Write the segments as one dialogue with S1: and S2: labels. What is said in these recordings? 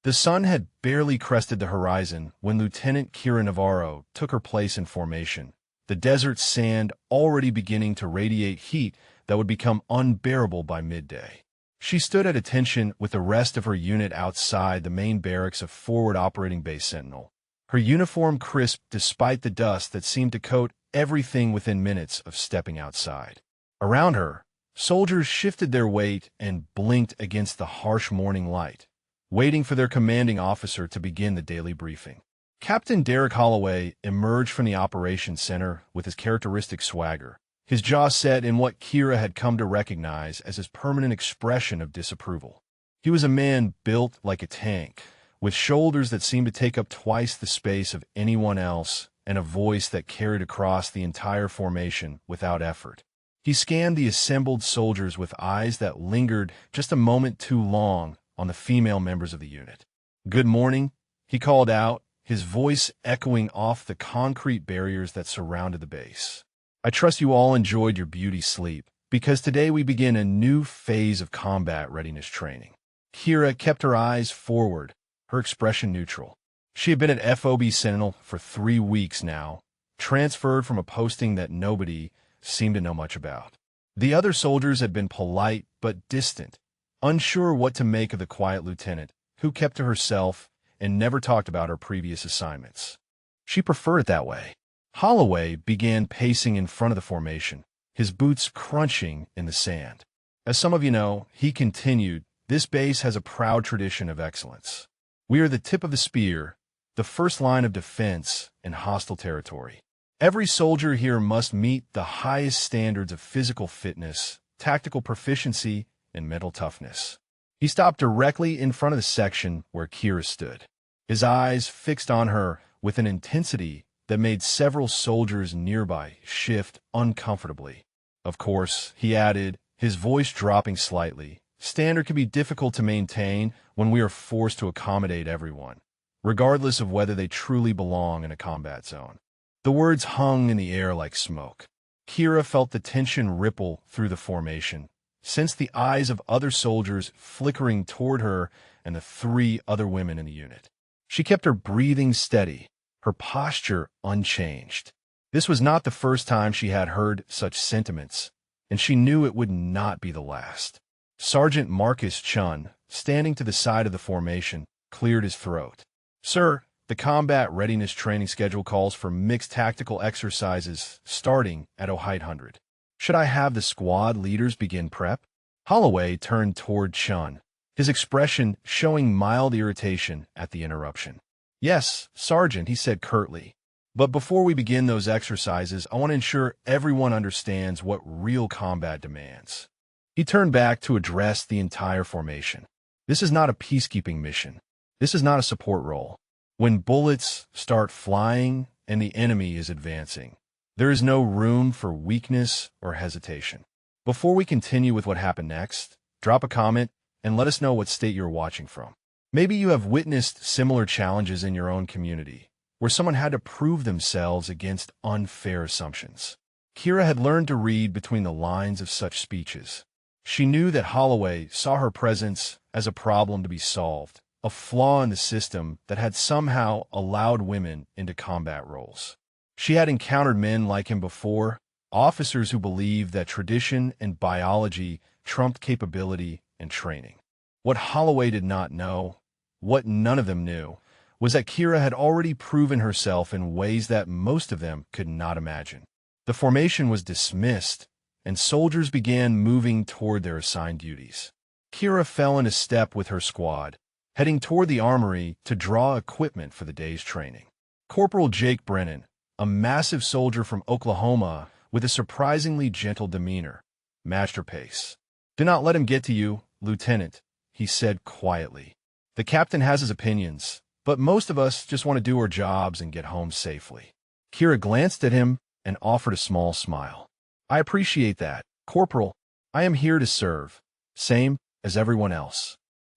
S1: The sun had barely crested the horizon when Lieutenant Kira Navarro took her place in formation, the desert sand already beginning to radiate heat that would become unbearable by midday. She stood at attention with the rest of her unit outside the main barracks of Forward Operating Base Sentinel, her uniform crisp despite the dust that seemed to coat everything within minutes of stepping outside. Around her, soldiers shifted their weight and blinked against the harsh morning light, waiting for their commanding officer to begin the daily briefing. Captain Derek Holloway emerged from the operations center with his characteristic swagger, his jaw set in what Kira had come to recognize as his permanent expression of disapproval. He was a man built like a tank, with shoulders that seemed to take up twice the space of anyone else and a voice that carried across the entire formation without effort. He scanned the assembled soldiers with eyes that lingered just a moment too long on the female members of the unit. "Good morning," he called out, his voice echoing off the concrete barriers that surrounded the base. "I trust you all enjoyed your beauty sleep, because today we begin a new phase of combat readiness training." Kira kept her eyes forward, her expression neutral. She had been at FOB Sentinel for 3 weeks now, transferred from a posting that nobody seemed to know much about. The other soldiers had been polite but distant, unsure what to make of the quiet lieutenant, who kept to herself and never talked about her previous assignments. She preferred it that way. Holloway began pacing in front of the formation, his boots crunching in the sand. "As some of you know," he continued, "this base has a proud tradition of excellence. We are the tip of the spear, the first line of defense in hostile territory. Every soldier here must meet the highest standards of physical fitness, tactical proficiency, and mental toughness." He stopped directly in front of the section where Kira stood, his eyes fixed on her with an intensity that made several soldiers nearby shift uncomfortably. "Of course," he added, his voice dropping slightly, "standard can be difficult to maintain when we are forced to accommodate everyone, regardless of whether they truly belong in a combat zone." The words hung in the air like smoke. Kira felt the tension ripple through the formation, sensed the eyes of other soldiers flickering toward her and the 3 other women in the unit. She kept her breathing steady, her posture unchanged. This was not the first time she had heard such sentiments, and she knew it would not be the last. Sergeant Marcus Chun, standing to the side of the formation, cleared his throat. "Sir, the combat readiness training schedule calls for mixed tactical exercises starting at 0800. Should I have the squad leaders begin prep?" Holloway turned toward Chun, his expression showing mild irritation at the interruption. "Yes, Sergeant," he said curtly. "But before we begin those exercises, I want to ensure everyone understands what real combat demands." He turned back to address the entire formation. "This is not a peacekeeping mission. This is not a support role. When bullets start flying and the enemy is advancing, there is no room for weakness or hesitation. Before we continue with what happened next, drop a comment and let us know what state you're watching from. Maybe you have witnessed similar challenges in your own community, where someone had to prove themselves against unfair assumptions." Kira had learned to read between the lines of such speeches. She knew that Holloway saw her presence as a problem to be solved, a flaw in the system that had somehow allowed women into combat roles. She had encountered men like him before, officers who believed that tradition and biology trumped capability and training. What Holloway did not know, what none of them knew, was that Kira had already proven herself in ways that most of them could not imagine. The formation was dismissed, and soldiers began moving toward their assigned duties. Kira fell into step with her squad, heading toward the armory to draw equipment for the day's training. Corporal Jake Brennan, a massive soldier from Oklahoma with a surprisingly gentle demeanor, matched her pace. "Do not let him get to you, Lieutenant," he said quietly. "The captain has his opinions, but most of us just want to do our jobs and get home safely." Kira glanced at him and offered a small smile. "I appreciate that, Corporal. I am here to serve, same as everyone else."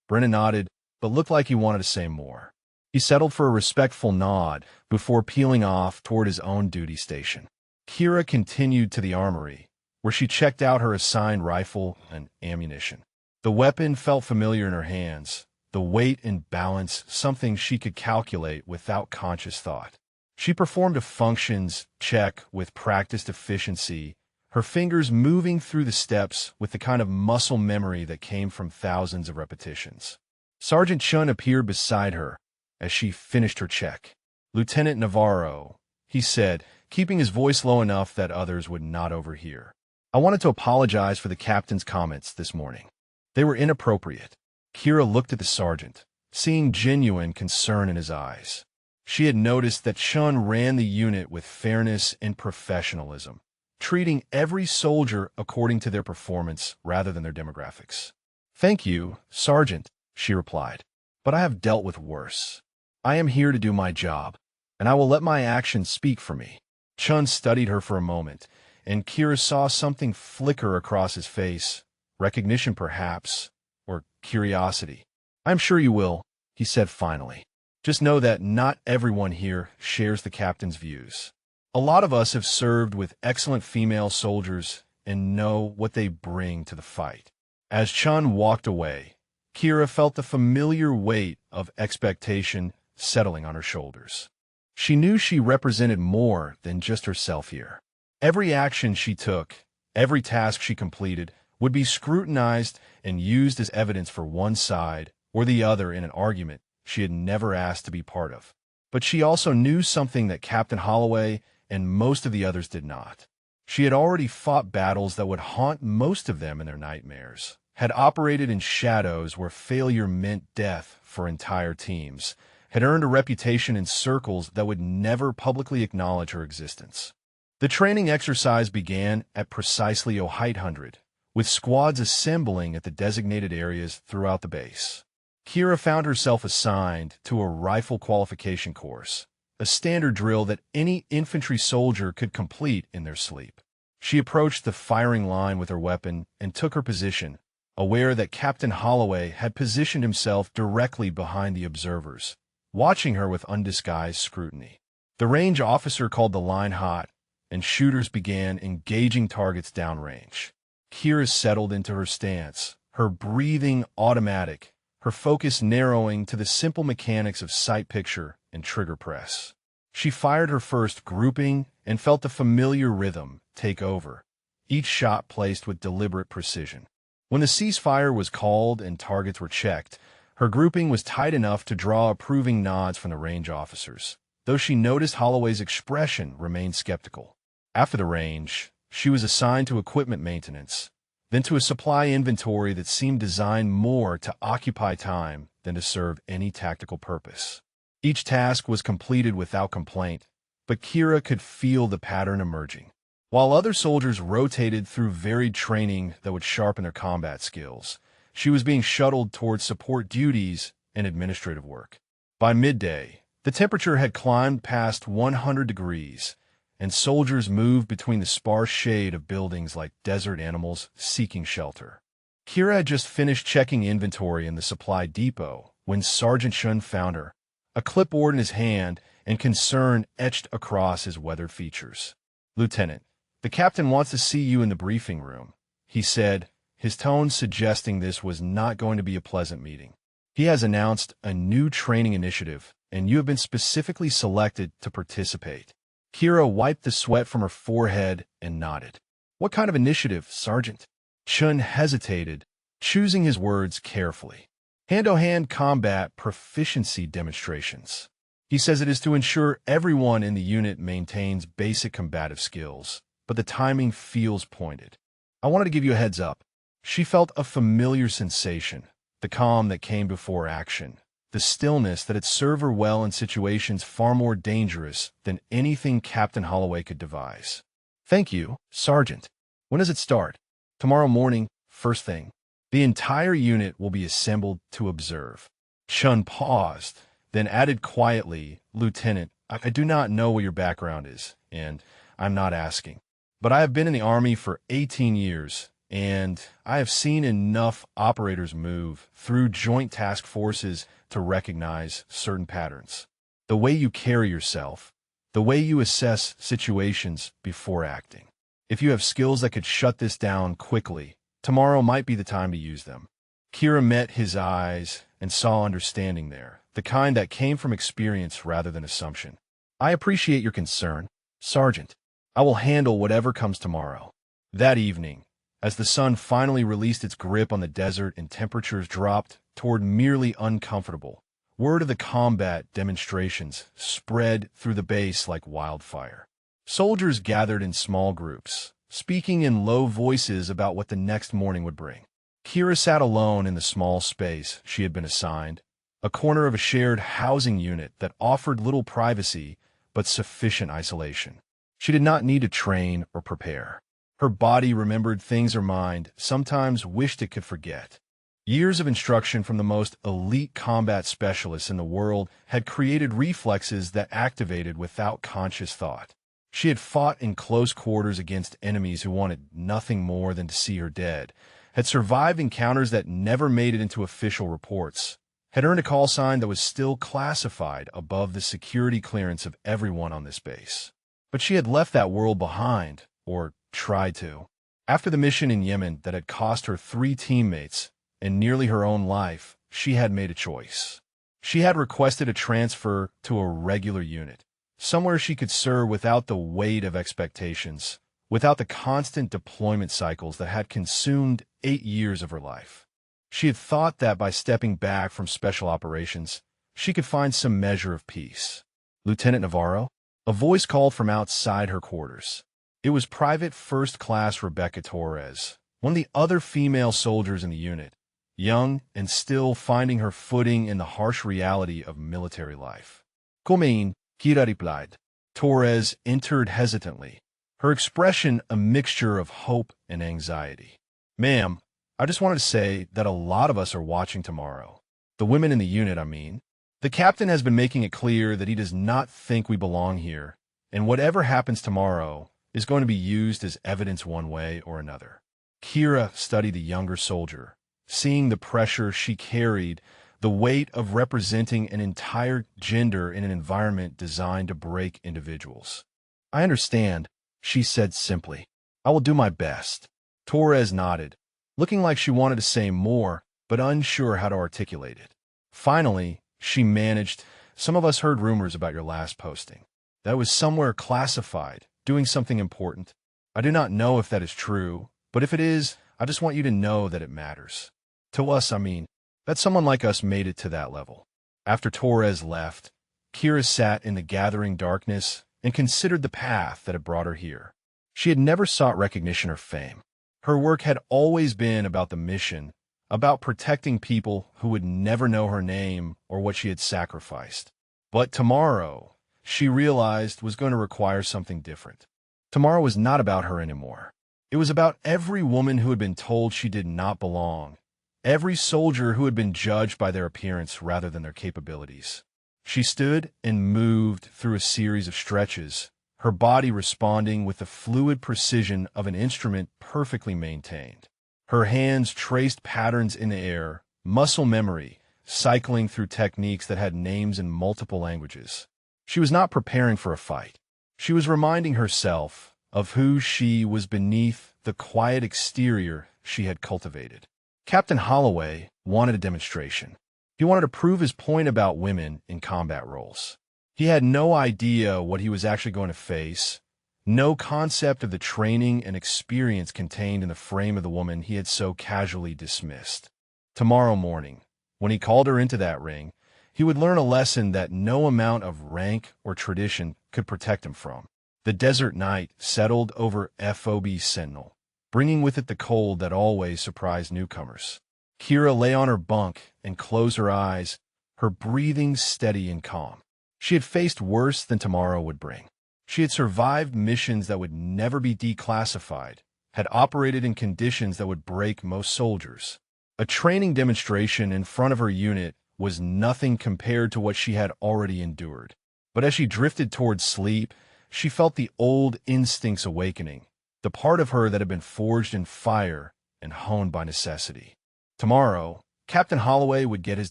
S1: Brennan nodded, but looked like he wanted to say more. He settled for a respectful nod before peeling off toward his own duty station. Kira continued to the armory, where she checked out her assigned rifle and ammunition. The weapon felt familiar in her hands, the weight and balance something she could calculate without conscious thought. She performed a functions check with practiced efficiency, her fingers moving through the steps with the kind of muscle memory that came from thousands of repetitions. Sergeant Chun appeared beside her as she finished her check. "Lieutenant Navarro," he said, keeping his voice low enough that others would not overhear. "I wanted to apologize for the captain's comments this morning. They were inappropriate." Kira looked at the sergeant, seeing genuine concern in his eyes. She had noticed that Chun ran the unit with fairness and professionalism, treating every soldier according to their performance rather than their demographics. "Thank you, Sergeant," she replied, "but I have dealt with worse. I am here to do my job, and I will let my actions speak for me." Chun studied her for a moment, and Kira saw something flicker across his face, recognition perhaps, or curiosity. "I'm sure you will," he said finally. "Just know that not everyone here shares the captain's views. A lot of us have served with excellent female soldiers and know what they bring to the fight." As Chun walked away, Kira felt the familiar weight of expectation settling on her shoulders. She knew she represented more than just herself here. Every action she took, every task she completed, would be scrutinized and used as evidence for one side or the other in an argument she had never asked to be part of. But she also knew something that Captain Holloway and most of the others did not. She had already fought battles that would haunt most of them in their nightmares, had operated in shadows where failure meant death for entire teams, had earned a reputation in circles that would never publicly acknowledge her existence. The training exercise began at precisely 0800, with squads assembling at the designated areas throughout the base. Kira found herself assigned to a rifle qualification course, a standard drill that any infantry soldier could complete in their sleep. She approached the firing line with her weapon and took her position, aware that Captain Holloway had positioned himself directly behind the observers, watching her with undisguised scrutiny. The range officer called the line hot, and shooters began engaging targets downrange. Kira settled into her stance, her breathing automatic, her focus narrowing to the simple mechanics of sight picture and trigger press. She fired her first grouping and felt the familiar rhythm take over, each shot placed with deliberate precision. When the ceasefire was called and targets were checked, her grouping was tight enough to draw approving nods from the range officers, though she noticed Holloway's expression remained skeptical. After the range, she was assigned to equipment maintenance, then to a supply inventory that seemed designed more to occupy time than to serve any tactical purpose. Each task was completed without complaint, but Kira could feel the pattern emerging. While other soldiers rotated through varied training that would sharpen their combat skills, she was being shuttled towards support duties and administrative work. By midday, the temperature had climbed past 100 degrees, and soldiers moved between the sparse shade of buildings like desert animals seeking shelter. Kira had just finished checking inventory in the supply depot when Sergeant Chun found her, a clipboard in his hand and concern etched across his weathered features. "Lieutenant, the captain wants to see you in the briefing room," he said, his tone suggesting this was not going to be a pleasant meeting. "He has announced a new training initiative, and you have been specifically selected to participate." Kira wiped the sweat from her forehead and nodded. "What kind of initiative, Sergeant?" Chun hesitated, choosing his words carefully. "Hand-to-hand combat proficiency demonstrations. He says it is to ensure everyone in the unit maintains basic combative skills, but the timing feels pointed. I wanted to give you a heads up." She felt a familiar sensation, the calm that came before action, the stillness that had served her well in situations far more dangerous than anything Captain Holloway could devise. "Thank you, Sergeant. When does it start?" "Tomorrow morning, first thing. The entire unit will be assembled to observe." Chun paused, then added quietly, "Lieutenant, I do not know what your background is, and I'm not asking. But I have been in the Army for 18 years, and I have seen enough operators move through joint task forces to recognize certain patterns. The way you carry yourself, the way you assess situations before acting. If you have skills that could shut this down quickly, tomorrow might be the time to use them." Kira met his eyes, and saw understanding there, the kind that came from experience rather than assumption. "I appreciate your concern, Sergeant. I will handle whatever comes tomorrow." That evening, as the sun finally released its grip on the desert and temperatures dropped toward merely uncomfortable, word of the combat demonstrations spread through the base like wildfire. Soldiers gathered in small groups, speaking in low voices about what the next morning would bring. Kira sat alone in the small space she had been assigned, a corner of a shared housing unit that offered little privacy but sufficient isolation. She did not need to train or prepare. Her body remembered things her mind sometimes wished it could forget. Years of instruction from the most elite combat specialists in the world had created reflexes that activated without conscious thought. She had fought in close quarters against enemies who wanted nothing more than to see her dead, had survived encounters that never made it into official reports, had earned a call sign that was still classified above the security clearance of everyone on this base. But she had left that world behind, or tried to. After the mission in Yemen that had cost her 3 teammates and nearly her own life, she had made a choice. She had requested a transfer to a regular unit, somewhere she could serve without the weight of expectations, without the constant deployment cycles that had consumed 8 years of her life. She had thought that by stepping back from special operations, she could find some measure of peace. "Lieutenant Navarro?" A voice called from outside her quarters. It was Private First Class Rebecca Torres, one of the other female soldiers in the unit, young and still finding her footing in the harsh reality of military life. "Come in," Kira replied. Torres entered hesitantly, her expression a mixture of hope and anxiety. "Ma'am, I just wanted to say that a lot of us are watching tomorrow. The women in the unit, I mean. The captain has been making it clear that he does not think we belong here, and whatever happens tomorrow is going to be used as evidence one way or another." Kira studied the younger soldier, seeing the pressure she carried, the weight of representing an entire gender in an environment designed to break individuals. "I understand," she said simply. "I will do my best." Torres nodded, looking like she wanted to say more, but unsure how to articulate it. Finally, she managed, "Some of us heard rumors about your last posting. That was somewhere classified, doing something important. I do not know if that is true, but if it is, I just want you to know that it matters. To us, I mean, that someone like us made it to that level." After Torres left, Kira sat in the gathering darkness and considered the path that had brought her here. She had never sought recognition or fame. Her work had always been about the mission, about protecting people who would never know her name or what she had sacrificed. But tomorrow, she realized, was going to require something different. Tomorrow was not about her anymore. It was about every woman who had been told she did not belong, every soldier who had been judged by their appearance rather than their capabilities. She stood and moved through a series of stretches, her body responding with the fluid precision of an instrument perfectly maintained. Her hands traced patterns in the air, muscle memory, cycling through techniques that had names in multiple languages. She was not preparing for a fight. She was reminding herself of who she was beneath the quiet exterior she had cultivated. Captain Holloway wanted a demonstration. He wanted to prove his point about women in combat roles. He had no idea what he was actually going to face, no concept of the training and experience contained in the frame of the woman he had so casually dismissed. Tomorrow morning, when he called her into that ring, he would learn a lesson that no amount of rank or tradition could protect him from. The desert night settled over FOB Sentinel, bringing with it the cold that always surprised newcomers. Kira lay on her bunk and closed her eyes, her breathing steady and calm. She had faced worse than tomorrow would bring. She had survived missions that would never be declassified, had operated in conditions that would break most soldiers. A training demonstration in front of her unit was nothing compared to what she had already endured. But as she drifted towards sleep, she felt the old instincts awakening, the part of her that had been forged in fire and honed by necessity. Tomorrow, Captain Holloway would get his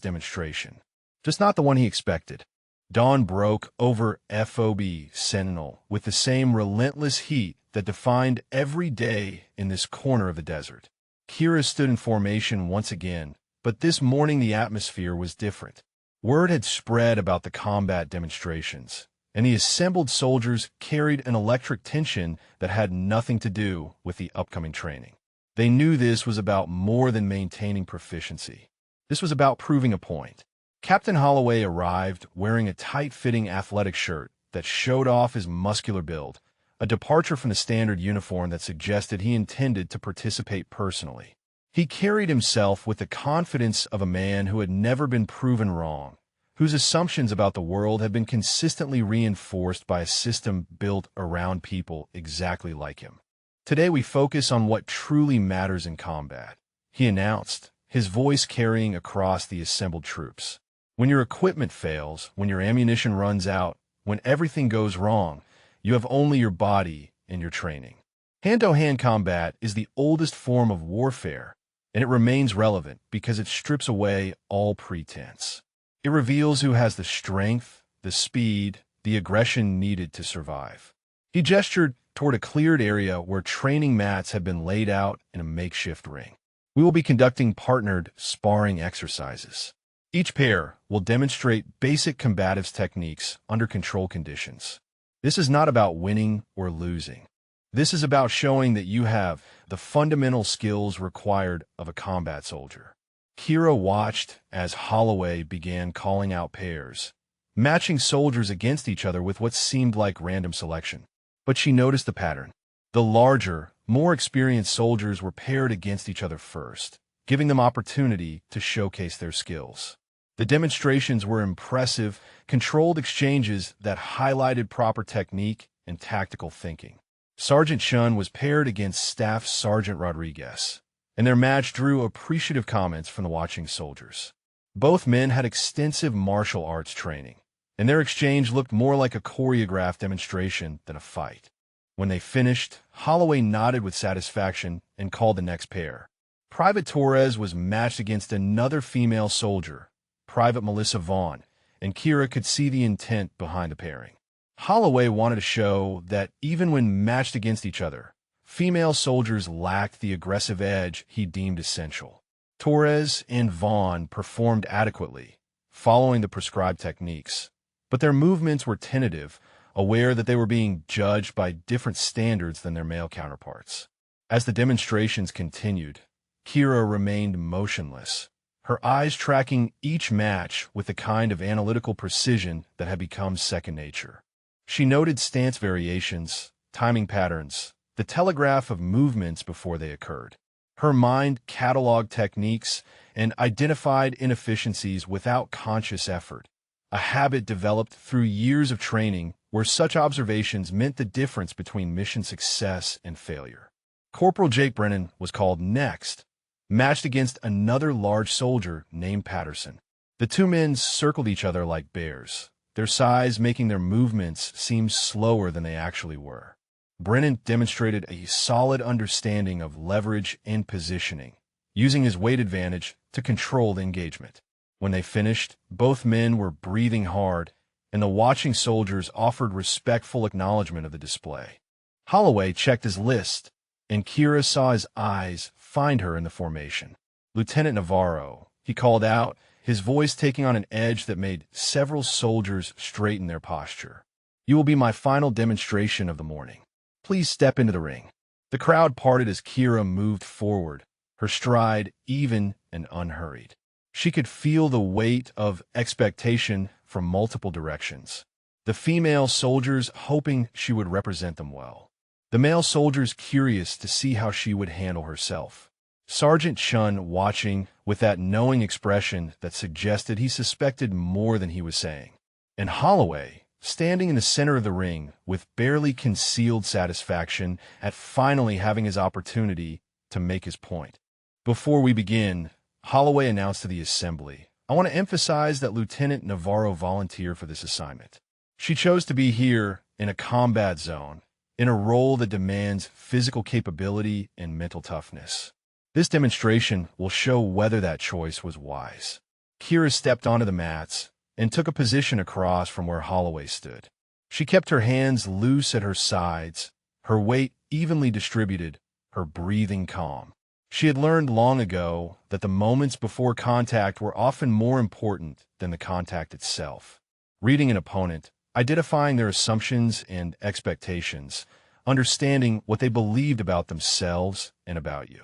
S1: demonstration, just not the one he expected. Dawn broke over FOB Sentinel with the same relentless heat that defined every day in this corner of the desert. Kira stood in formation once again, But this morning the atmosphere was different. Word had spread about the combat demonstrations, and the assembled soldiers carried an electric tension that had nothing to do with the upcoming training. They knew this was about more than maintaining proficiency. This was about proving a point. Captain Holloway arrived wearing a tight-fitting athletic shirt that showed off his muscular build, a departure from the standard uniform that suggested he intended to participate personally. He carried himself with the confidence of a man who had never been proven wrong, whose assumptions about the world had been consistently reinforced by a system built around people exactly like him. Today we focus on what truly matters in combat, he announced, his voice carrying across the assembled troops. When your equipment fails, when your ammunition runs out, when everything goes wrong, you have only your body and your training. Hand-to-hand combat is the oldest form of warfare, and it remains relevant because it strips away all pretense. It reveals who has the strength, the speed, the aggression needed to survive. He gestured toward a cleared area where training mats had been laid out in a makeshift ring. We will be conducting partnered sparring exercises. Each pair will demonstrate basic combatives techniques under controlled conditions. This is not about winning or losing. This is about showing that you have the fundamental skills required of a combat soldier. Kira watched as Holloway began calling out pairs, matching soldiers against each other with what seemed like random selection. But she noticed the pattern. The larger, more experienced soldiers were paired against each other first, giving them opportunity to showcase their skills. The demonstrations were impressive, controlled exchanges that highlighted proper technique and tactical thinking. Sergeant Shun was paired against Staff Sergeant Rodriguez, and their match drew appreciative comments from the watching soldiers. Both men had extensive martial arts training, and their exchange looked more like a choreographed demonstration than a fight. When they finished, Holloway nodded with satisfaction and called the next pair. Private Torres was matched against another female soldier, Private Melissa Vaughn, and Kira could see the intent behind the pairing. Holloway wanted to show that even when matched against each other, female soldiers lacked the aggressive edge he deemed essential. Torres and Vaughn performed adequately, following the prescribed techniques, but their movements were tentative, aware that they were being judged by different standards than their male counterparts. As the demonstrations continued, Kira remained motionless, her eyes tracking each match with the kind of analytical precision that had become second nature. She noted stance variations, timing patterns, the telegraph of movements before they occurred. Her mind cataloged techniques and identified inefficiencies without conscious effort, a habit developed through years of training where such observations meant the difference between mission success and failure. Corporal Jake Brennan was called next, matched against another large soldier named Patterson. The two men circled each other like bears, their size making their movements seem slower than they actually were. Brennan demonstrated a solid understanding of leverage and positioning, using his weight advantage to control the engagement. When they finished, both men were breathing hard, and the watching soldiers offered respectful acknowledgement of the display. Holloway checked his list, and Kira saw his eyes find her in the formation. Lieutenant Navarro, he called out, his voice taking on an edge that made several soldiers straighten their posture. You will be my final demonstration of the morning. Please step into the ring. The crowd parted as Kira moved forward, her stride even and unhurried. She could feel the weight of expectation from multiple directions. The female soldiers hoping she would represent them well. The male soldiers curious to see how she would handle herself. Sergeant Shun watching with that knowing expression that suggested he suspected more than he was saying. And Holloway, standing in the center of the ring with barely concealed satisfaction at finally having his opportunity to make his point. Before we begin, Holloway announced to the assembly, I want to emphasize that Lieutenant Navarro volunteered for this assignment. She chose to be here in a combat zone, in a role that demands physical capability and mental toughness. This demonstration will show whether that choice was wise. Kira stepped onto the mats and took a position across from where Holloway stood. She kept her hands loose at her sides, her weight evenly distributed, her breathing calm. She had learned long ago that the moments before contact were often more important than the contact itself. Reading an opponent, identifying their assumptions and expectations, understanding what they believed about themselves and about you.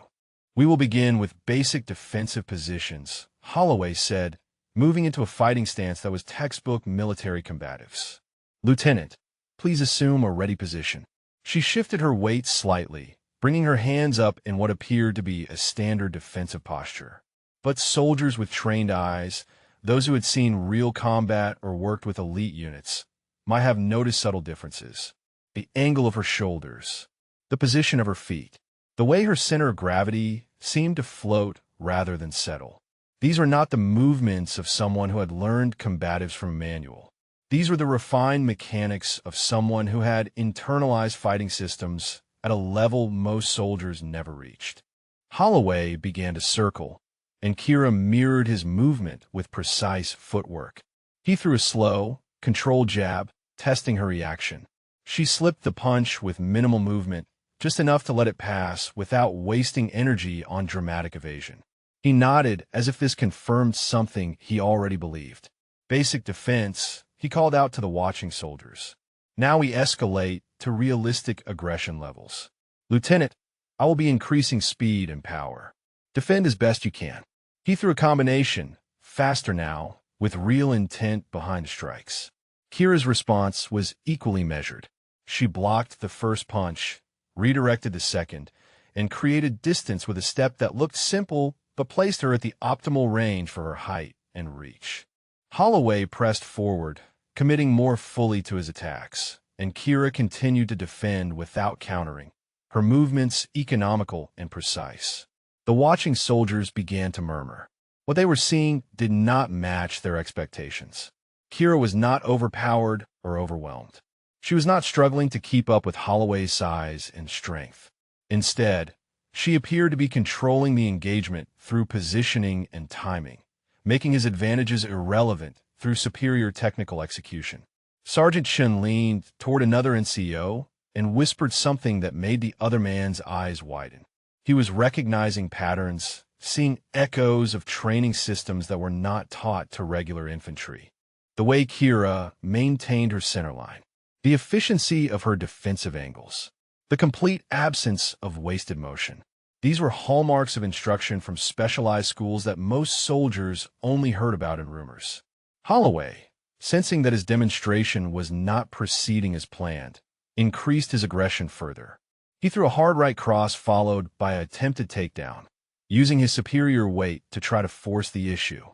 S1: We will begin with basic defensive positions, Holloway said, moving into a fighting stance that was textbook military combatives. Lieutenant, please assume a ready position. She shifted her weight slightly, bringing her hands up in what appeared to be a standard defensive posture. But soldiers with trained eyes, those who had seen real combat or worked with elite units, might have noticed subtle differences. The angle of her shoulders, the position of her feet, the way her center of gravity seemed to float rather than settle. These were not the movements of someone who had learned combatives from a manual. These were the refined mechanics of someone who had internalized fighting systems at a level most soldiers never reached. Holloway began to circle, and Kira mirrored his movement with precise footwork. He threw a slow, controlled jab, testing her reaction. She slipped the punch with minimal movement, just enough to let it pass without wasting energy on dramatic evasion. He nodded as if this confirmed something he already believed. Basic defense, he called out to the watching soldiers. Now we escalate to realistic aggression levels. Lieutenant, I will be increasing speed and power. Defend as best you can. He threw a combination, faster now, with real intent behind the strikes. Kira's response was equally measured. She blocked the first punch, redirected the second, and created distance with a step that looked simple but placed her at the optimal range for her height and reach. Holloway pressed forward, committing more fully to his attacks, and Kira continued to defend without countering, her movements economical and precise. The watching soldiers began to murmur. What they were seeing did not match their expectations. Kira was not overpowered or overwhelmed. She was not struggling to keep up with Holloway's size and strength. Instead, she appeared to be controlling the engagement through positioning and timing, making his advantages irrelevant through superior technical execution. Sergeant Shun leaned toward another NCO and whispered something that made the other man's eyes widen. He was recognizing patterns, seeing echoes of training systems that were not taught to regular infantry. The way Kira maintained her centerline, the efficiency of her defensive angles, the complete absence of wasted motion. These were hallmarks of instruction from specialized schools that most soldiers only heard about in rumors. Holloway, sensing that his demonstration was not proceeding as planned, increased his aggression further. He threw a hard right cross followed by an attempted takedown, using his superior weight to try to force the issue.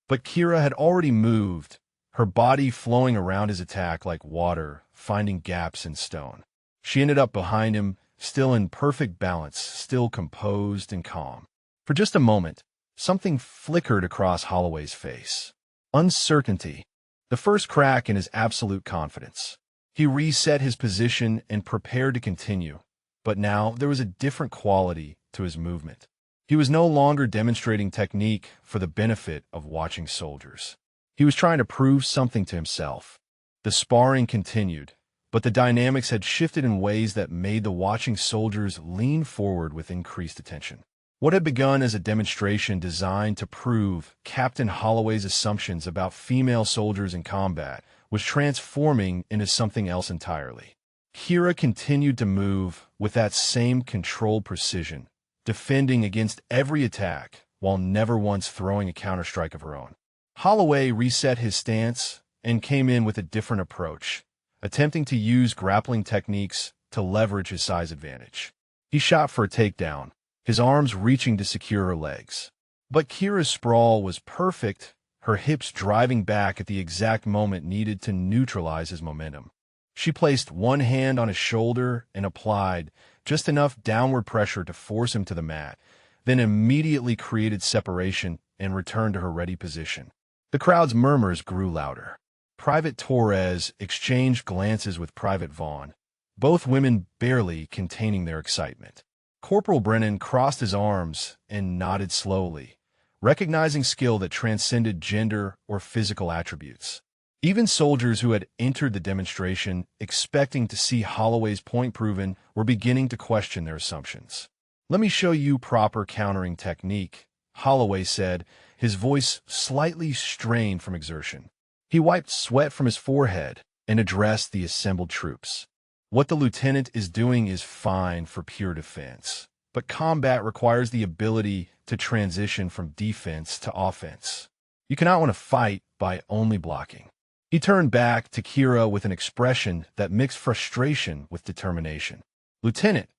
S1: But Kira had already moved, her body flowing around his attack like water, finding gaps in stone. She ended up behind him, still in perfect balance, still composed and calm. For just a moment, something flickered across Holloway's face. Uncertainty, the first crack in his absolute confidence. He reset his position and prepared to continue, but now there was a different quality to his movement. He was no longer demonstrating technique for the benefit of watching soldiers. He was trying to prove something to himself. The sparring continued, but the dynamics had shifted in ways that made the watching soldiers lean forward with increased attention. What had begun as a demonstration designed to prove Captain Holloway's assumptions about female soldiers in combat was transforming into something else entirely. Kira continued to move with that same controlled precision, defending against every attack while never once throwing a counterstrike of her own. Holloway reset his stance and came in with a different approach, attempting to use grappling techniques to leverage his size advantage. He shot for a takedown, his arms reaching to secure her legs. But Kira's sprawl was perfect, her hips driving back at the exact moment needed to neutralize his momentum. She placed one hand on his shoulder and applied just enough downward pressure to force him to the mat, then immediately created separation and returned to her ready position. The crowd's murmurs grew louder. Private Torres exchanged glances with Private Vaughn, both women barely containing their excitement. Corporal Brennan crossed his arms and nodded slowly, recognizing skill that transcended gender or physical attributes. Even soldiers who had entered the demonstration expecting to see Holloway's point proven were beginning to question their assumptions. "Let me show you proper countering technique," Holloway said, his voice slightly strained from exertion. He wiped sweat from his forehead and addressed the assembled troops. "What the lieutenant is doing is fine for pure defense, but combat requires the ability to transition from defense to offense. You cannot want to fight by only blocking." He turned back to Kira with an expression that mixed frustration with determination. "Lieutenant,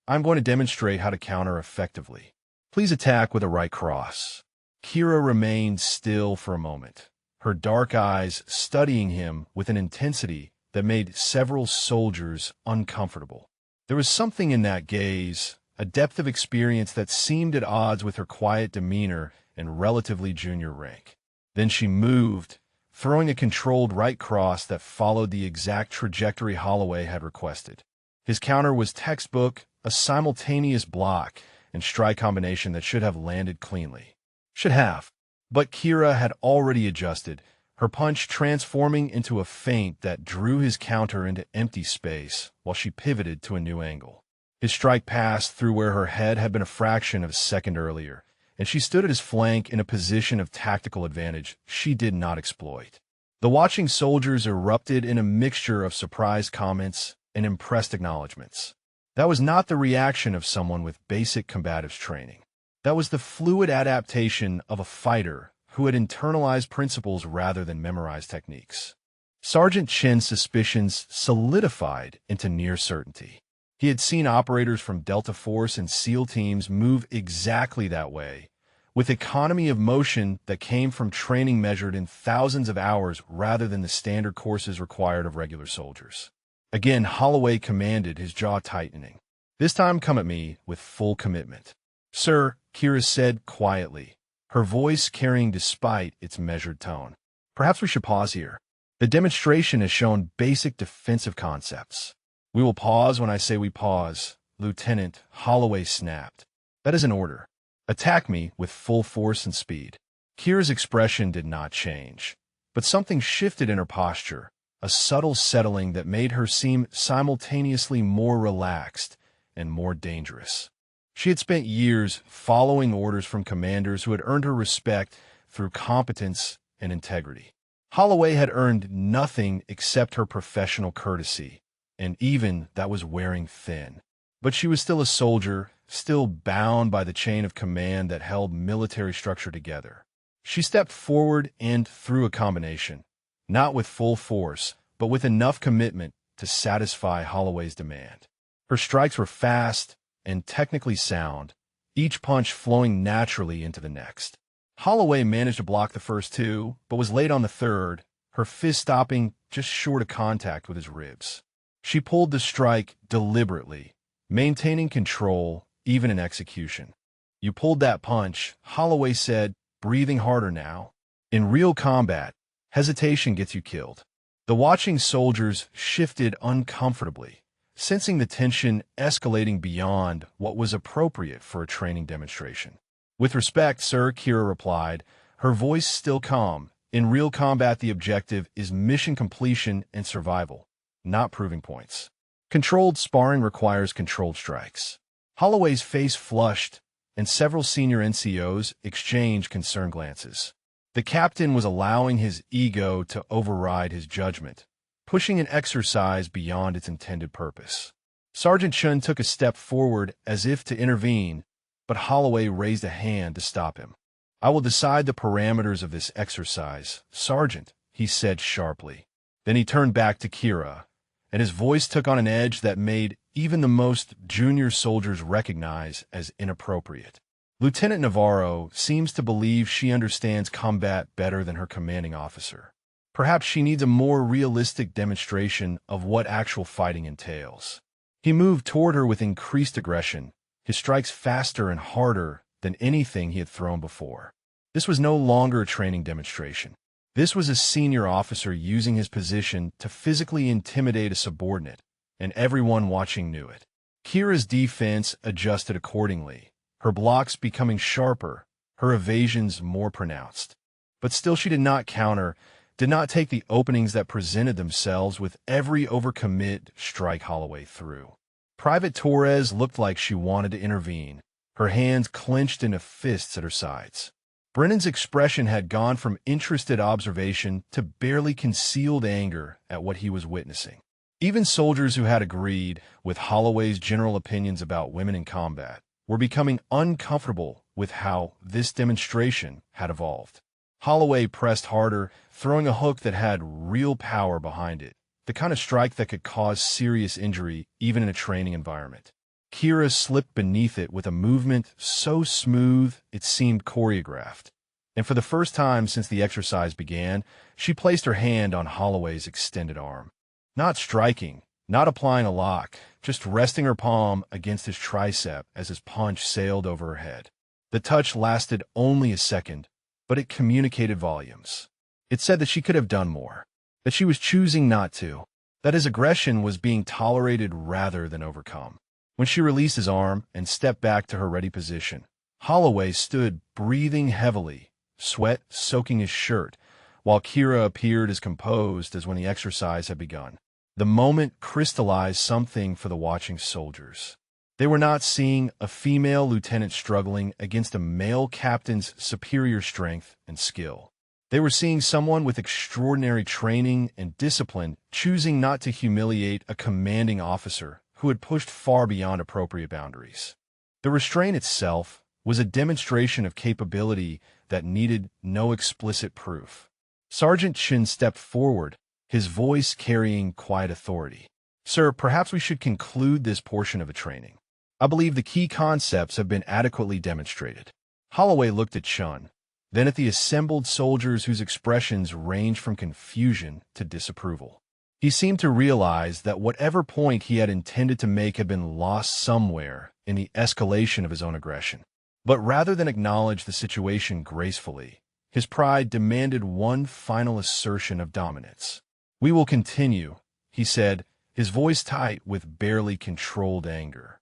S1: I'm going to demonstrate how to counter effectively. Please attack with a right cross." Kira remained still for a moment, her dark eyes studying him with an intensity that made several soldiers uncomfortable. There was something in that gaze, a depth of experience that seemed at odds with her quiet demeanor and relatively junior rank. Then she moved, throwing a controlled right cross that followed the exact trajectory Holloway had requested. His counter was textbook, a simultaneous block and strike combination that should have landed cleanly. Should have. But Kira had already adjusted, her punch transforming into a feint that drew his counter into empty space while she pivoted to a new angle. His strike passed through where her head had been a fraction of a second earlier, and she stood at his flank in a position of tactical advantage she did not exploit. The watching soldiers erupted in a mixture of surprised comments and impressed acknowledgments. That was not the reaction of someone with basic combatives training. That was the fluid adaptation of a fighter who had internalized principles rather than memorized techniques. Sergeant Chen's suspicions solidified into near certainty. He had seen operators from Delta Force and SEAL teams move exactly that way, with economy of motion that came from training measured in thousands of hours rather than the standard courses required of regular soldiers. Again, Holloway commanded, his jaw tightening. "This time come at me with full commitment." "Sir," Kira said quietly, her voice carrying despite its measured tone. "Perhaps we should pause here. The demonstration has shown basic defensive concepts." "We will pause when I say we pause," Lieutenant Holloway snapped. "That is an order. Attack me with full force and speed." Kira's expression did not change, but something shifted in her posture, a subtle settling that made her seem simultaneously more relaxed and more dangerous. She had spent years following orders from commanders who had earned her respect through competence and integrity. Holloway had earned nothing except her professional courtesy, and even that was wearing thin. But she was still a soldier, still bound by the chain of command that held military structure together. She stepped forward and threw a combination, not with full force, but with enough commitment to satisfy Holloway's demand. Her strikes were fast and technically sound, each punch flowing naturally into the next. Holloway managed to block the first two, but was late on the third, her fist stopping just short of contact with his ribs. She pulled the strike deliberately, maintaining control even in execution. "You pulled that punch," Holloway said, breathing harder now. "In real combat, hesitation gets you killed." The watching soldiers shifted uncomfortably, sensing the tension escalating beyond what was appropriate for a training demonstration. "With respect, sir," Kira replied, her voice still calm. "In real combat, the objective is mission completion and survival, not proving points. Controlled sparring requires controlled strikes." Holloway's face flushed, and several senior NCOs exchanged concerned glances. The captain was allowing his ego to override his judgment, pushing an exercise beyond its intended purpose. Sergeant Chen took a step forward as if to intervene, but Holloway raised a hand to stop him. "I will decide the parameters of this exercise, Sergeant," he said sharply. Then he turned back to Kira, and his voice took on an edge that made even the most junior soldiers recognize as inappropriate. "Lieutenant Navarro seems to believe she understands combat better than her commanding officer. Perhaps she needs a more realistic demonstration of what actual fighting entails." He moved toward her with increased aggression, his strikes faster and harder than anything he had thrown before. This was no longer a training demonstration. This was a senior officer using his position to physically intimidate a subordinate, and everyone watching knew it. Kira's defense adjusted accordingly, her blocks becoming sharper, her evasions more pronounced. But still she did not counter, did not take the openings that presented themselves with every overcommit strike Holloway threw. Private Torres looked like she wanted to intervene, her hands clenched into fists at her sides. Brennan's expression had gone from interested observation to barely concealed anger at what he was witnessing. Even soldiers who had agreed with Holloway's general opinions about women in combat were becoming uncomfortable with how this demonstration had evolved. Holloway pressed harder, throwing a hook that had real power behind it, the kind of strike that could cause serious injury even in a training environment. Kira slipped beneath it with a movement so smooth it seemed choreographed. And for the first time since the exercise began, she placed her hand on Holloway's extended arm. Not striking, not applying a lock, just resting her palm against his tricep as his punch sailed over her head. The touch lasted only a second, but it communicated volumes. It said that she could have done more, that she was choosing not to, that his aggression was being tolerated rather than overcome. When she released his arm and stepped back to her ready position, Holloway stood breathing heavily, sweat soaking his shirt, while Kira appeared as composed as when the exercise had begun. The moment crystallized something for the watching soldiers. They were not seeing a female lieutenant struggling against a male captain's superior strength and skill. They were seeing someone with extraordinary training and discipline choosing not to humiliate a commanding officer who had pushed far beyond appropriate boundaries. The restraint itself was a demonstration of capability that needed no explicit proof. Sergeant Chin stepped forward, his voice carrying quiet authority. "Sir, perhaps we should conclude this portion of the training. I believe the key concepts have been adequately demonstrated." Holloway looked at Chun, then at the assembled soldiers whose expressions ranged from confusion to disapproval. He seemed to realize that whatever point he had intended to make had been lost somewhere in the escalation of his own aggression. But rather than acknowledge the situation gracefully, his pride demanded one final assertion of dominance. "We will continue," he said, his voice tight with barely controlled anger.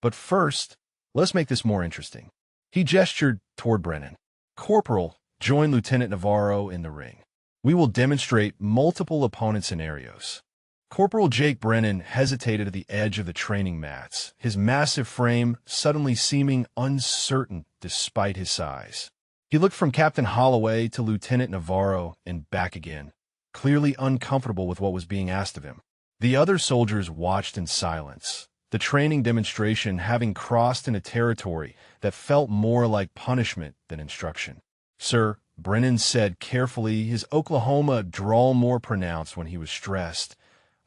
S1: "But first, let's make this more interesting." He gestured toward Brennan. "Corporal, join Lieutenant Navarro in the ring. We will demonstrate multiple opponent scenarios." Corporal Jake Brennan hesitated at the edge of the training mats, his massive frame suddenly seeming uncertain despite his size. He looked from Captain Holloway to Lieutenant Navarro and back again, clearly uncomfortable with what was being asked of him. The other soldiers watched in silence, the training demonstration having crossed into territory that felt more like punishment than instruction. "Sir," Brennan said carefully, his Oklahoma drawl more pronounced when he was stressed,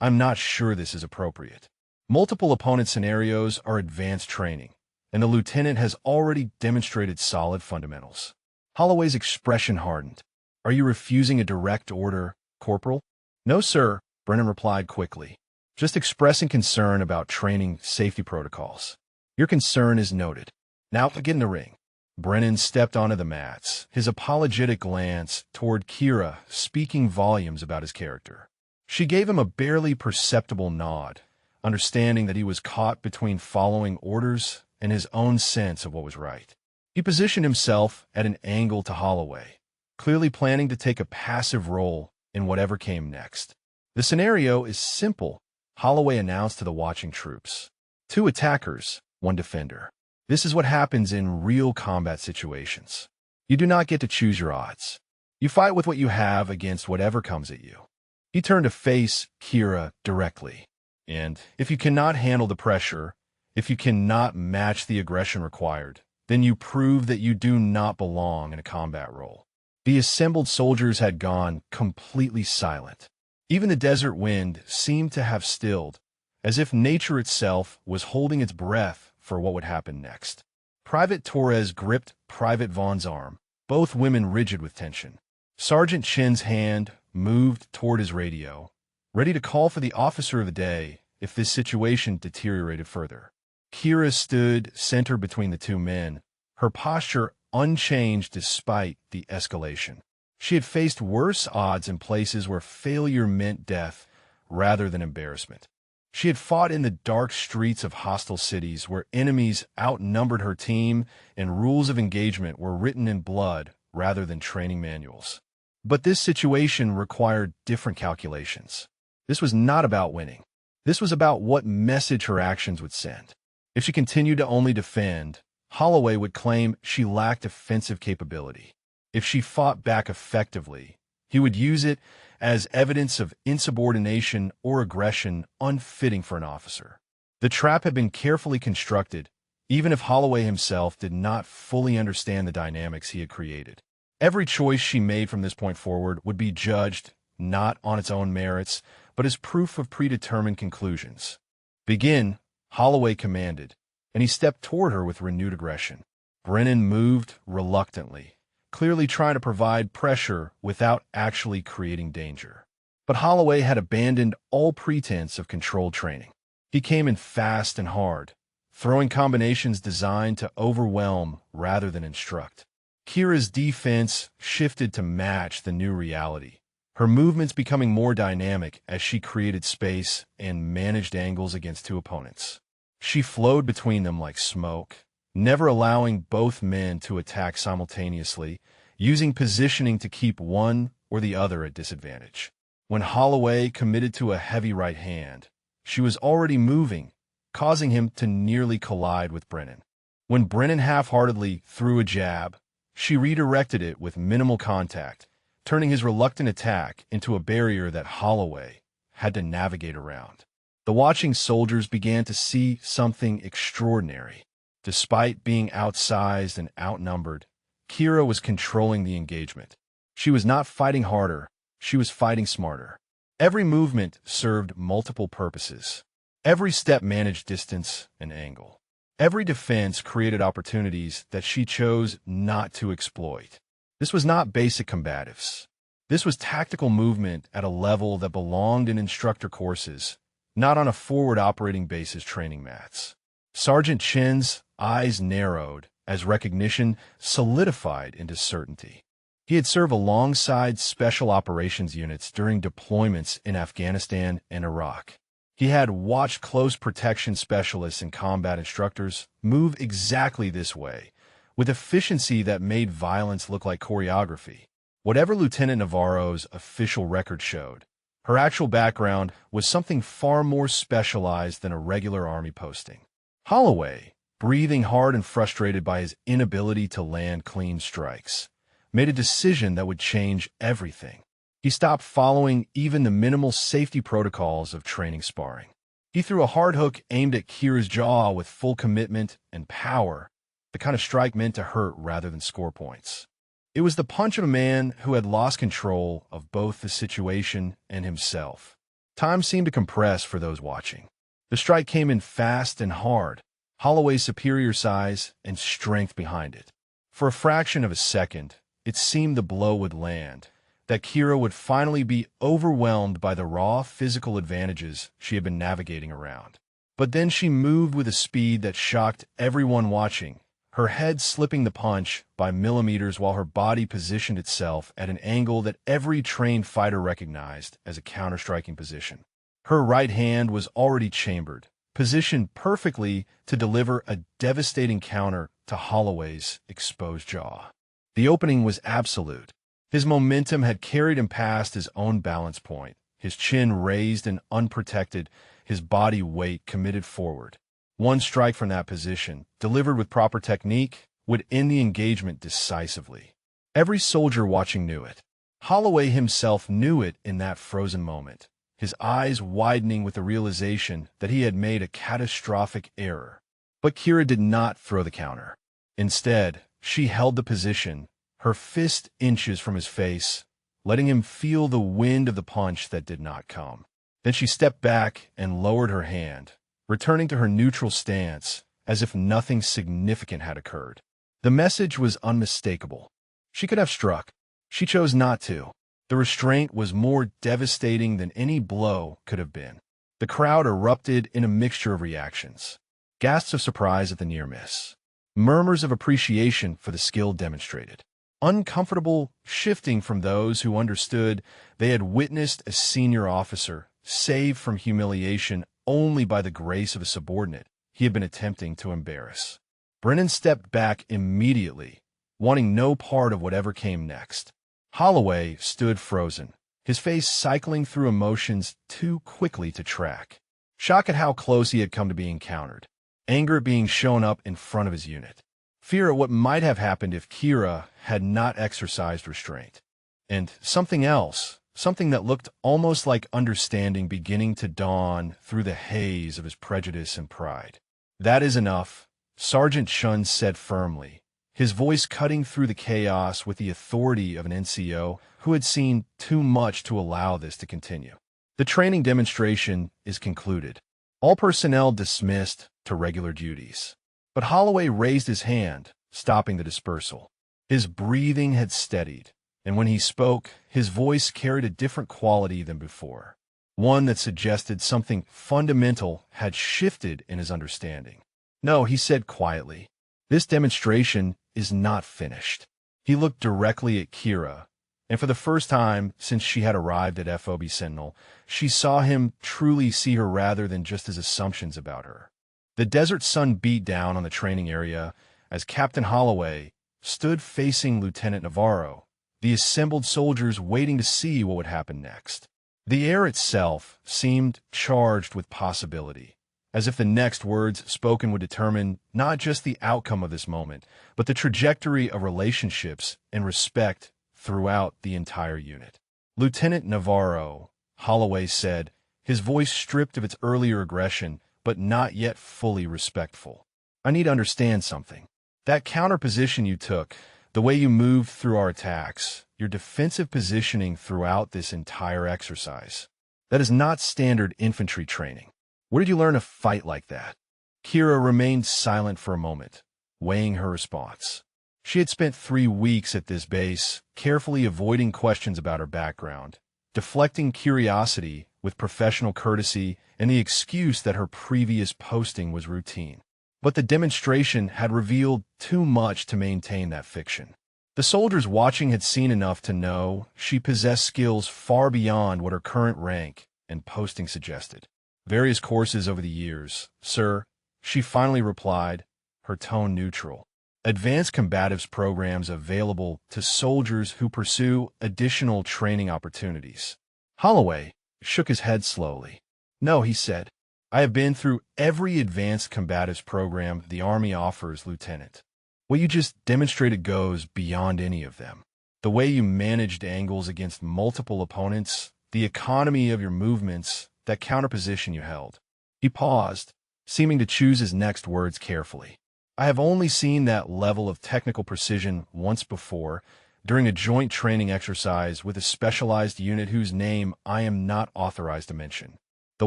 S1: "I'm not sure this is appropriate. Multiple opponent scenarios are advanced training, and the lieutenant has already demonstrated solid fundamentals." Holloway's expression hardened. "Are you refusing a direct order, Corporal?" "No, sir," Brennan replied quickly. "Just expressing concern about training safety protocols." "Your concern is noted. Now get in the ring." Brennan stepped onto the mats, his apologetic glance toward Kira speaking volumes about his character. She gave him a barely perceptible nod, understanding that he was caught between following orders and his own sense of what was right. He positioned himself at an angle to Holloway, clearly planning to take a passive role in whatever came next. "The scenario is simple," Holloway announced to the watching troops. "Two attackers, one defender. This is what happens in real combat situations. You do not get to choose your odds. You fight with what you have against whatever comes at you." He turned to face Kira directly. "And if you cannot handle the pressure, if you cannot match the aggression required, then you prove that you do not belong in a combat role." The assembled soldiers had gone completely silent. Even the desert wind seemed to have stilled, as if nature itself was holding its breath for what would happen next. Private Torres gripped Private Vaughn's arm, both women rigid with tension. Sergeant Chin's hand moved toward his radio, ready to call for the officer of the day if this situation deteriorated further. Kira stood center between the two men, her posture unchanged despite the escalation. She had faced worse odds in places where failure meant death rather than embarrassment. She had fought in the dark streets of hostile cities where enemies outnumbered her team and rules of engagement were written in blood rather than training manuals. But this situation required different calculations. This was not about winning. This was about what message her actions would send. If she continued to only defend, Holloway would claim she lacked offensive capability. If she fought back effectively, he would use it as evidence of insubordination or aggression unfitting for an officer. The trap had been carefully constructed, even if Holloway himself did not fully understand the dynamics he had created. Every choice she made from this point forward would be judged not on its own merits, but as proof of predetermined conclusions. "Begin," Holloway commanded, and he stepped toward her with renewed aggression. Brennan moved reluctantly, clearly trying to provide pressure without actually creating danger. But Holloway had abandoned all pretense of controlled training. He came in fast and hard, throwing combinations designed to overwhelm rather than instruct. Kira's defense shifted to match the new reality, her movements becoming more dynamic as she created space and managed angles against two opponents. She flowed between them like smoke, never allowing both men to attack simultaneously, using positioning to keep one or the other at disadvantage. When Holloway committed to a heavy right hand, she was already moving, causing him to nearly collide with Brennan. When Brennan half-heartedly threw a jab, she redirected it with minimal contact, turning his reluctant attack into a barrier that Holloway had to navigate around. The watching soldiers began to see something extraordinary. Despite being outsized and outnumbered, Kira was controlling the engagement. She was not fighting harder, she was fighting smarter. Every movement served multiple purposes. Every step managed distance and angle. Every defense created opportunities that she chose not to exploit. This was not basic combatives. This was tactical movement at a level that belonged in instructor courses, not on a forward operating base's training mats. Sergeant Chen's eyes narrowed as recognition solidified into certainty. He had served alongside special operations units during deployments in Afghanistan and Iraq. He had watched close protection specialists and combat instructors move exactly this way, with efficiency that made violence look like choreography. Whatever Lieutenant Navarro's official record showed, her actual background was something far more specialized than a regular Army posting. Holloway, breathing hard and frustrated by his inability to land clean strikes, made a decision that would change everything. He stopped following even the minimal safety protocols of training sparring. He threw a hard hook aimed at Kira's jaw with full commitment and power, the kind of strike meant to hurt rather than score points. It was the punch of a man who had lost control of both the situation and himself. Time seemed to compress for those watching. The strike came in fast and hard, Holloway's superior size and strength behind it. For a fraction of a second, it seemed the blow would land, that Kira would finally be overwhelmed by the raw physical advantages she had been navigating around. But then she moved with a speed that shocked everyone watching, her head slipping the punch by millimeters while her body positioned itself at an angle that every trained fighter recognized as a counter-striking position. Her right hand was already chambered, positioned perfectly to deliver a devastating counter to Holloway's exposed jaw. The opening was absolute. His momentum had carried him past his own balance point, his chin raised and unprotected, his body weight committed forward. One strike from that position, delivered with proper technique, would end the engagement decisively. Every soldier watching knew it. Holloway himself knew it in that frozen moment, his eyes widening with the realization that he had made a catastrophic error. But Kira did not throw the counter. Instead, she held the position, her fist inches from his face, letting him feel the wind of the punch that did not come. Then she stepped back and lowered her hand, returning to her neutral stance as if nothing significant had occurred. The message was unmistakable. She could have struck. She chose not to. The restraint was more devastating than any blow could have been. The crowd erupted in a mixture of reactions. Gasps of surprise at the near miss. Murmurs of appreciation for the skill demonstrated. Uncomfortable shifting from those who understood they had witnessed a senior officer saved from humiliation only by the grace of a subordinate he had been attempting to embarrass. Brennan stepped back immediately, wanting no part of whatever came next. Holloway stood frozen, his face cycling through emotions too quickly to track. shock at how close he had come to being encountered, anger at being shown up in front of his unit, fear at what might have happened if Kira had not exercised restraint, and something else, something that looked almost like understanding beginning to dawn through the haze of his prejudice and pride. "That is enough," Sergeant Shun said firmly, his voice cutting through the chaos with the authority of an NCO who had seen too much to allow this to continue. "The training demonstration is concluded. All personnel dismissed to regular duties." But Holloway raised his hand, stopping the dispersal. His breathing had steadied, and when he spoke, his voice carried a different quality than before, one that suggested something fundamental had shifted in his understanding. "No," he said quietly, "this demonstration is not finished." He looked directly at Kira, and for the first time since she had arrived at FOB Sentinel, she saw him truly see her rather than just his assumptions about her. The desert sun beat down on the training area as Captain Holloway stood facing Lieutenant Navarro, the assembled soldiers waiting to see what would happen next. The air itself seemed charged with possibility, as if the next words spoken would determine not just the outcome of this moment, but the trajectory of relationships and respect throughout the entire unit. "Lieutenant Navarro," Holloway said, his voice stripped of its earlier aggression, but not yet fully respectful. "I need to understand something. That counter position you took, the way you moved through our attacks, your defensive positioning throughout this entire exercise, that is not standard infantry training. Where did you learn to fight like that?" Kira remained silent for a moment, weighing her response. She had spent 3 weeks at this base, carefully avoiding questions about her background, deflecting curiosity with professional courtesy and the excuse that her previous posting was routine. But the demonstration had revealed too much to maintain that fiction. The soldiers watching had seen enough to know she possessed skills far beyond what her current rank and posting suggested. "Various courses over the years, sir," she finally replied, her tone neutral. "Advanced combatives programs available to soldiers who pursue additional training opportunities." Holloway shook his head slowly. "No," he said. "I have been through every advanced combatives program the Army offers, Lieutenant. What you just demonstrated goes beyond any of them. The way you managed angles against multiple opponents, the economy of your movements, that counterposition you held." He paused, seeming to choose his next words carefully. "I have only seen that level of technical precision once before, during a joint training exercise with a specialized unit whose name I am not authorized to mention." The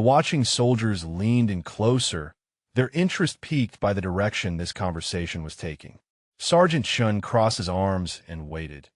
S1: watching soldiers leaned in closer, their interest piqued by the direction this conversation was taking. Sergeant Shun crossed his arms and waited,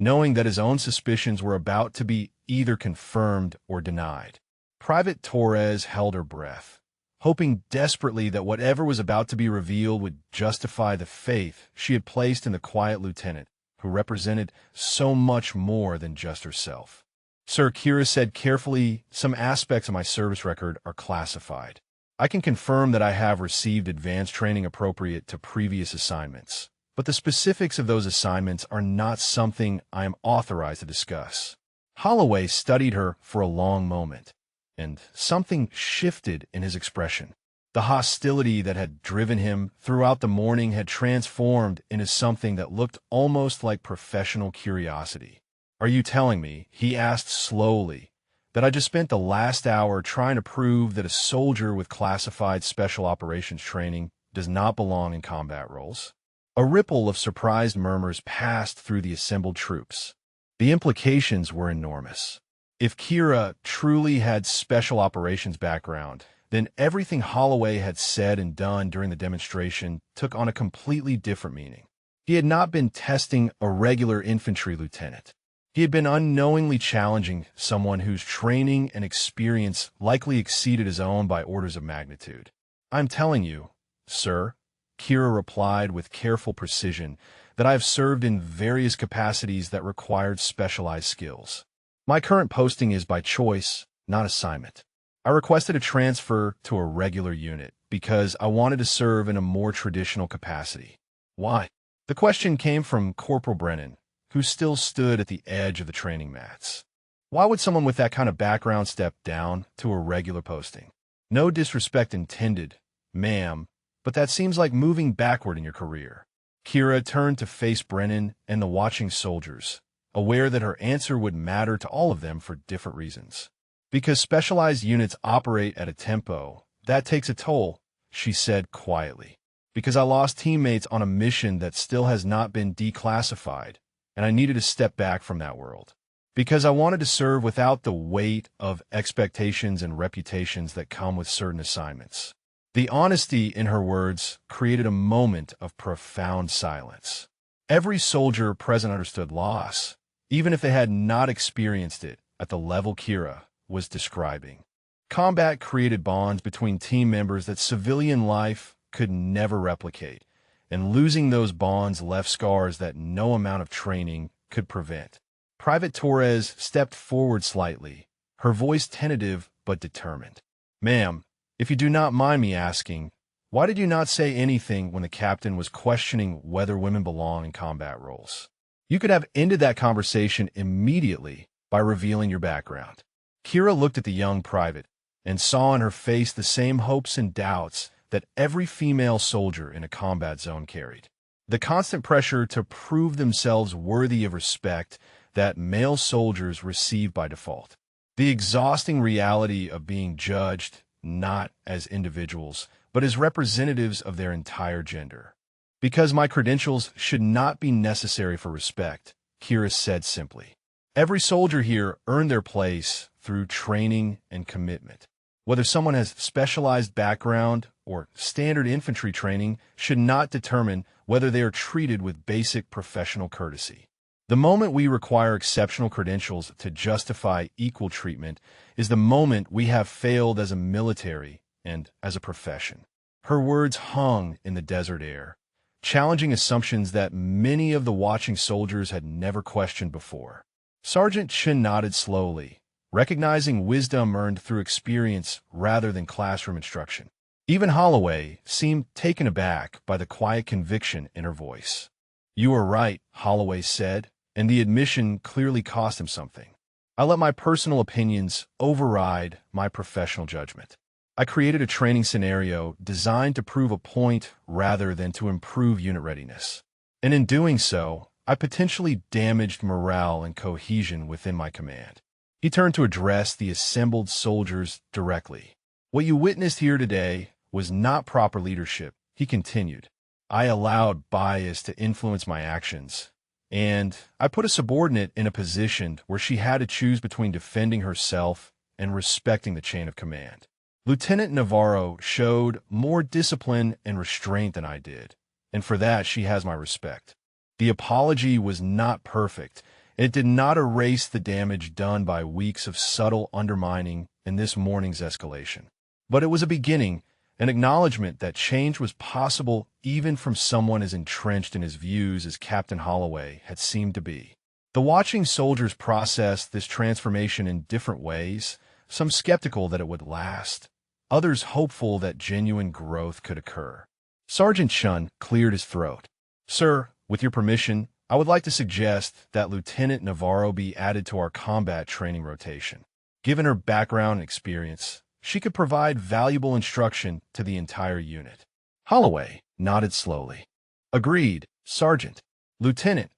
S1: knowing that his own suspicions were about to be either confirmed or denied. Private Torres held her breath, hoping desperately that whatever was about to be revealed would justify the faith she had placed in the quiet lieutenant, who represented so much more than just herself. "Sir," Kira said carefully, "some aspects of my service record are classified. I can confirm that I have received advanced training appropriate to previous assignments, but the specifics of those assignments are not something I am authorized to discuss." Holloway studied her for a long moment, and something shifted in his expression. The hostility that had driven him throughout the morning had transformed into something that looked almost like professional curiosity. "Are you telling me," he asked slowly, "that I just spent the last hour trying to prove that a soldier with classified special operations training does not belong in combat roles?" A ripple of surprised murmurs passed through the assembled troops. The implications were enormous. If Kira truly had special operations background, then everything Holloway had said and done during the demonstration took on a completely different meaning. He had not been testing a regular infantry lieutenant. He had been unknowingly challenging someone whose training and experience likely exceeded his own by orders of magnitude. "I'm telling you, sir," Kira replied with careful precision, "that I have served in various capacities that required specialized skills. My current posting is by choice, not assignment. I requested a transfer to a regular unit because I wanted to serve in a more traditional capacity." "Why?" The question came from Corporal Brennan, who still stood at the edge of the training mats. "Why would someone with that kind of background step down to a regular posting?" No disrespect intended, ma'am, but that seems like moving backward in your career. Kira turned to face Brennan and the watching soldiers, aware that her answer would matter to all of them for different reasons. Because specialized units operate at a tempo, that takes a toll, she said quietly. Because I lost teammates on a mission that still has not been declassified, and I needed to step back from that world. Because I wanted to serve without the weight of expectations and reputations that come with certain assignments. The honesty in her words created a moment of profound silence. Every soldier present understood loss, even if they had not experienced it at the level Kira was describing. Combat created bonds between team members that civilian life could never replicate, and losing those bonds left scars that no amount of training could prevent. Private Torres stepped forward slightly, her voice tentative but determined. Ma'am, if you do not mind me asking, why did you not say anything when the captain was questioning whether women belong in combat roles? You could have ended that conversation immediately by revealing your background. Kira looked at the young private and saw in her face the same hopes and doubts that every female soldier in a combat zone carried. The constant pressure to prove themselves worthy of respect that male soldiers receive by default. The exhausting reality of being judged not as individuals, but as representatives of their entire gender. Because my credentials should not be necessary for respect, Kira said simply. Every soldier here earned their place through training and commitment. Whether someone has specialized background or standard infantry training should not determine whether they are treated with basic professional courtesy. The moment we require exceptional credentials to justify equal treatment is the moment we have failed as a military and as a profession. Her words hung in the desert air, challenging assumptions that many of the watching soldiers had never questioned before. Sergeant Chen nodded slowly, recognizing wisdom earned through experience rather than classroom instruction. Even Holloway seemed taken aback by the quiet conviction in her voice. You are right, Holloway said, and the admission clearly cost him something. I let my personal opinions override my professional judgment. I created a training scenario designed to prove a point rather than to improve unit readiness. And in doing so, I potentially damaged morale and cohesion within my command. He turned to address the assembled soldiers directly. What you witnessed here today was not proper leadership, he continued. I allowed bias to influence my actions, and I put a subordinate in a position where she had to choose between defending herself and respecting the chain of command. Lieutenant Navarro showed more discipline and restraint than I did, and for that she has my respect. The apology was not perfect. It did not erase the damage done by weeks of subtle undermining in this morning's escalation. But it was a beginning, an acknowledgement that change was possible even from someone as entrenched in his views as Captain Holloway had seemed to be. The watching soldiers processed this transformation in different ways, some skeptical that it would last, others hopeful that genuine growth could occur. Sergeant Chun cleared his throat. Sir, with your permission, I would like to suggest that Lieutenant Navarro be added to our combat training rotation. Given her background and experience, she could provide valuable instruction to the entire unit. Holloway nodded slowly. Agreed, Sergeant. Lieutenant,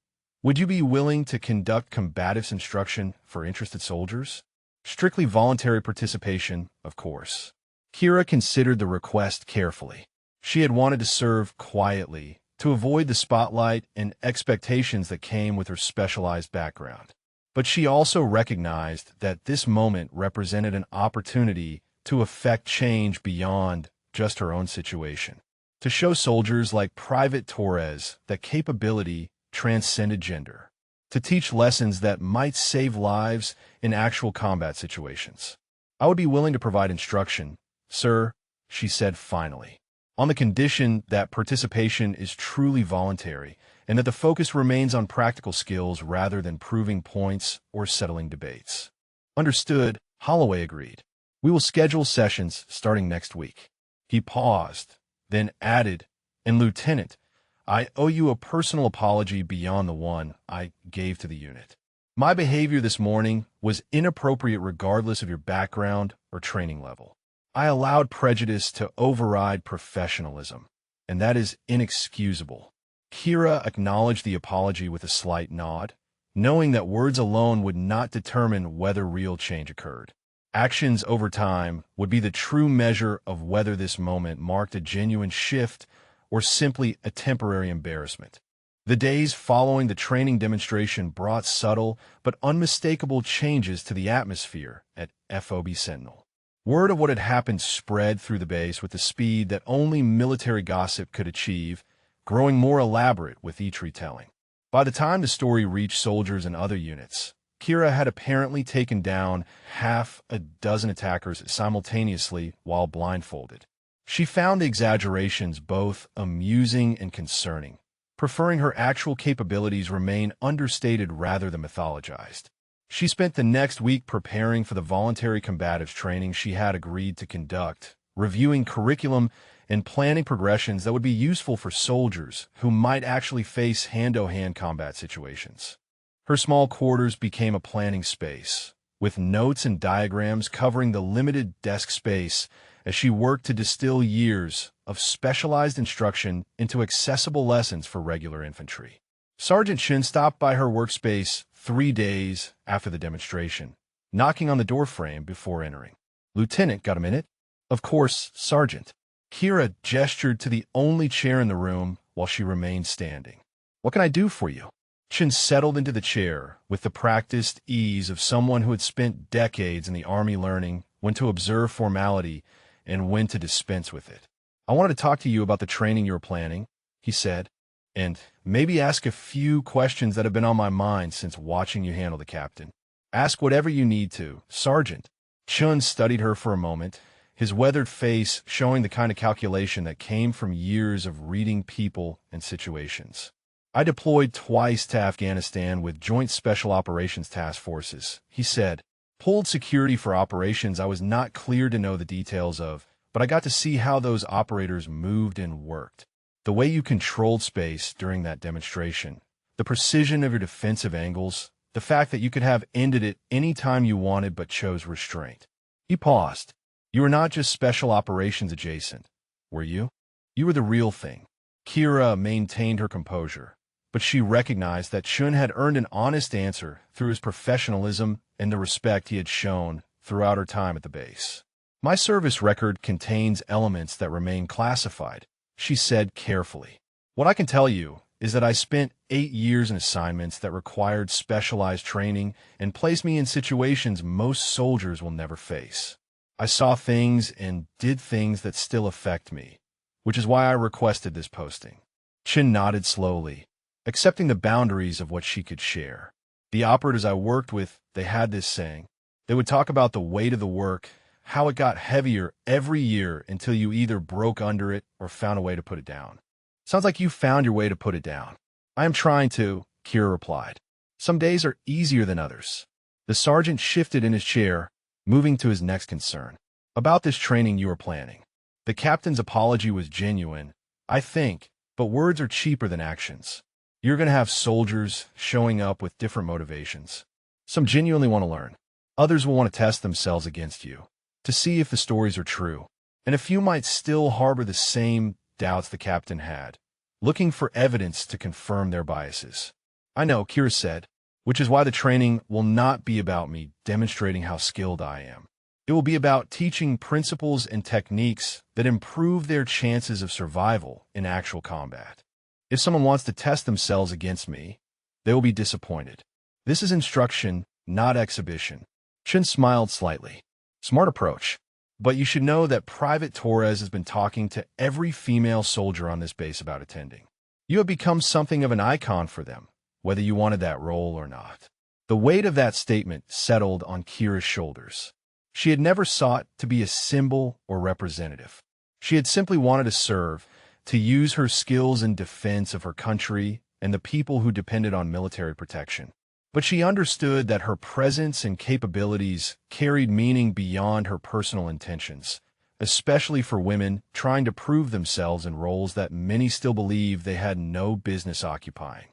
S1: would you be willing to conduct combatives instruction for interested soldiers? Strictly voluntary participation, of course. Kira considered the request carefully. She had wanted to serve quietly, to avoid the spotlight and expectations that came with her specialized background. But she also recognized that this moment represented an opportunity to effect change beyond just her own situation, to show soldiers like Private Torres that capability transcended gender, to teach lessons that might save lives in actual combat situations. I would be willing to provide instruction, sir, she said finally, on the condition that participation is truly voluntary and that the focus remains on practical skills rather than proving points or settling debates. Understood, Holloway agreed. We will schedule sessions starting next week. He paused, then added, and Lieutenant, I owe you a personal apology beyond the one I gave to the unit. My behavior this morning was inappropriate regardless of your background or training level. I allowed prejudice to override professionalism, and that is inexcusable. Kira acknowledged the apology with a slight nod, knowing that words alone would not determine whether real change occurred. Actions over time would be the true measure of whether this moment marked a genuine shift or simply a temporary embarrassment. The days following the training demonstration brought subtle but unmistakable changes to the atmosphere at FOB Sentinel. Word of what had happened spread through the base with the speed that only military gossip could achieve, growing more elaborate with each retelling. By the time the story reached soldiers and other units, Kira had apparently taken down half a dozen attackers simultaneously while blindfolded. She found the exaggerations both amusing and concerning, preferring her actual capabilities remain understated rather than mythologized. She spent the next week preparing for the voluntary combatives training she had agreed to conduct, reviewing curriculum and planning progressions that would be useful for soldiers who might actually face hand-to-hand combat situations. Her small quarters became a planning space, with notes and diagrams covering the limited desk space as she worked to distill years of specialized instruction into accessible lessons for regular infantry. Sergeant Chen stopped by her workspace 3 days after the demonstration, knocking on the doorframe before entering. "Lieutenant, got a minute?" "Of course, Sergeant." Kira gestured to the only chair in the room while she remained standing. "What can I do for you?" Chen settled into the chair with the practiced ease of someone who had spent decades in the Army learning when to observe formality and when to dispense with it. "I wanted to talk to you about the training you were planning," he said, "and maybe ask a few questions that have been on my mind since watching you handle the captain." "Ask whatever you need to, Sergeant." Chun studied her for a moment, his weathered face showing the kind of calculation that came from years of reading people and situations. "I deployed twice to Afghanistan with Joint Special Operations Task Forces," he said. "Pulled security for operations I was not clear to know the details of, but I got to see how those operators moved and worked. The way you controlled space during that demonstration, the precision of your defensive angles, the fact that you could have ended it any time you wanted but chose restraint." He paused. "You were not just special operations adjacent, were you? You were the real thing." Kira maintained her composure, but she recognized that Chun had earned an honest answer through his professionalism and the respect he had shown throughout her time at the base. "My service record contains elements that remain classified," she said carefully. "What I can tell you is that I spent 8 years in assignments that required specialized training and placed me in situations most soldiers will never face. I saw things and did things that still affect me, which is why I requested this posting." Chin nodded slowly, accepting the boundaries of what she could share. "The operators I worked with, they had this saying. They would talk about the weight of the work, how it got heavier every year until you either broke under it or found a way to put it down." "Sounds like you found your way to put it down." "I am trying to," Kira replied. "Some days are easier than others." The sergeant shifted in his chair, moving to his next concern. "About this training you are planning. The captain's apology was genuine, I think, but words are cheaper than actions. You're going to have soldiers showing up with different motivations. Some genuinely want to learn. Others will want to test themselves against you, to see if the stories are true. And a few might still harbor the same doubts the captain had, looking for evidence to confirm their biases." "I know," Kira said, "which is why the training will not be about me demonstrating how skilled I am. It will be about teaching principles and techniques that improve their chances of survival in actual combat. If someone wants to test themselves against me, they will be disappointed. This is instruction, not exhibition." Chin smiled slightly. "Smart approach. But you should know that Private Torres has been talking to every female soldier on this base about attending. You have become something of an icon for them, whether you wanted that role or not." The weight of that statement settled on Kira's shoulders. She had never sought to be a symbol or representative. She had simply wanted to serve, to use her skills in defense of her country and the people who depended on military protection. But she understood that her presence and capabilities carried meaning beyond her personal intentions, especially for women trying to prove themselves in roles that many still believe they had no business occupying.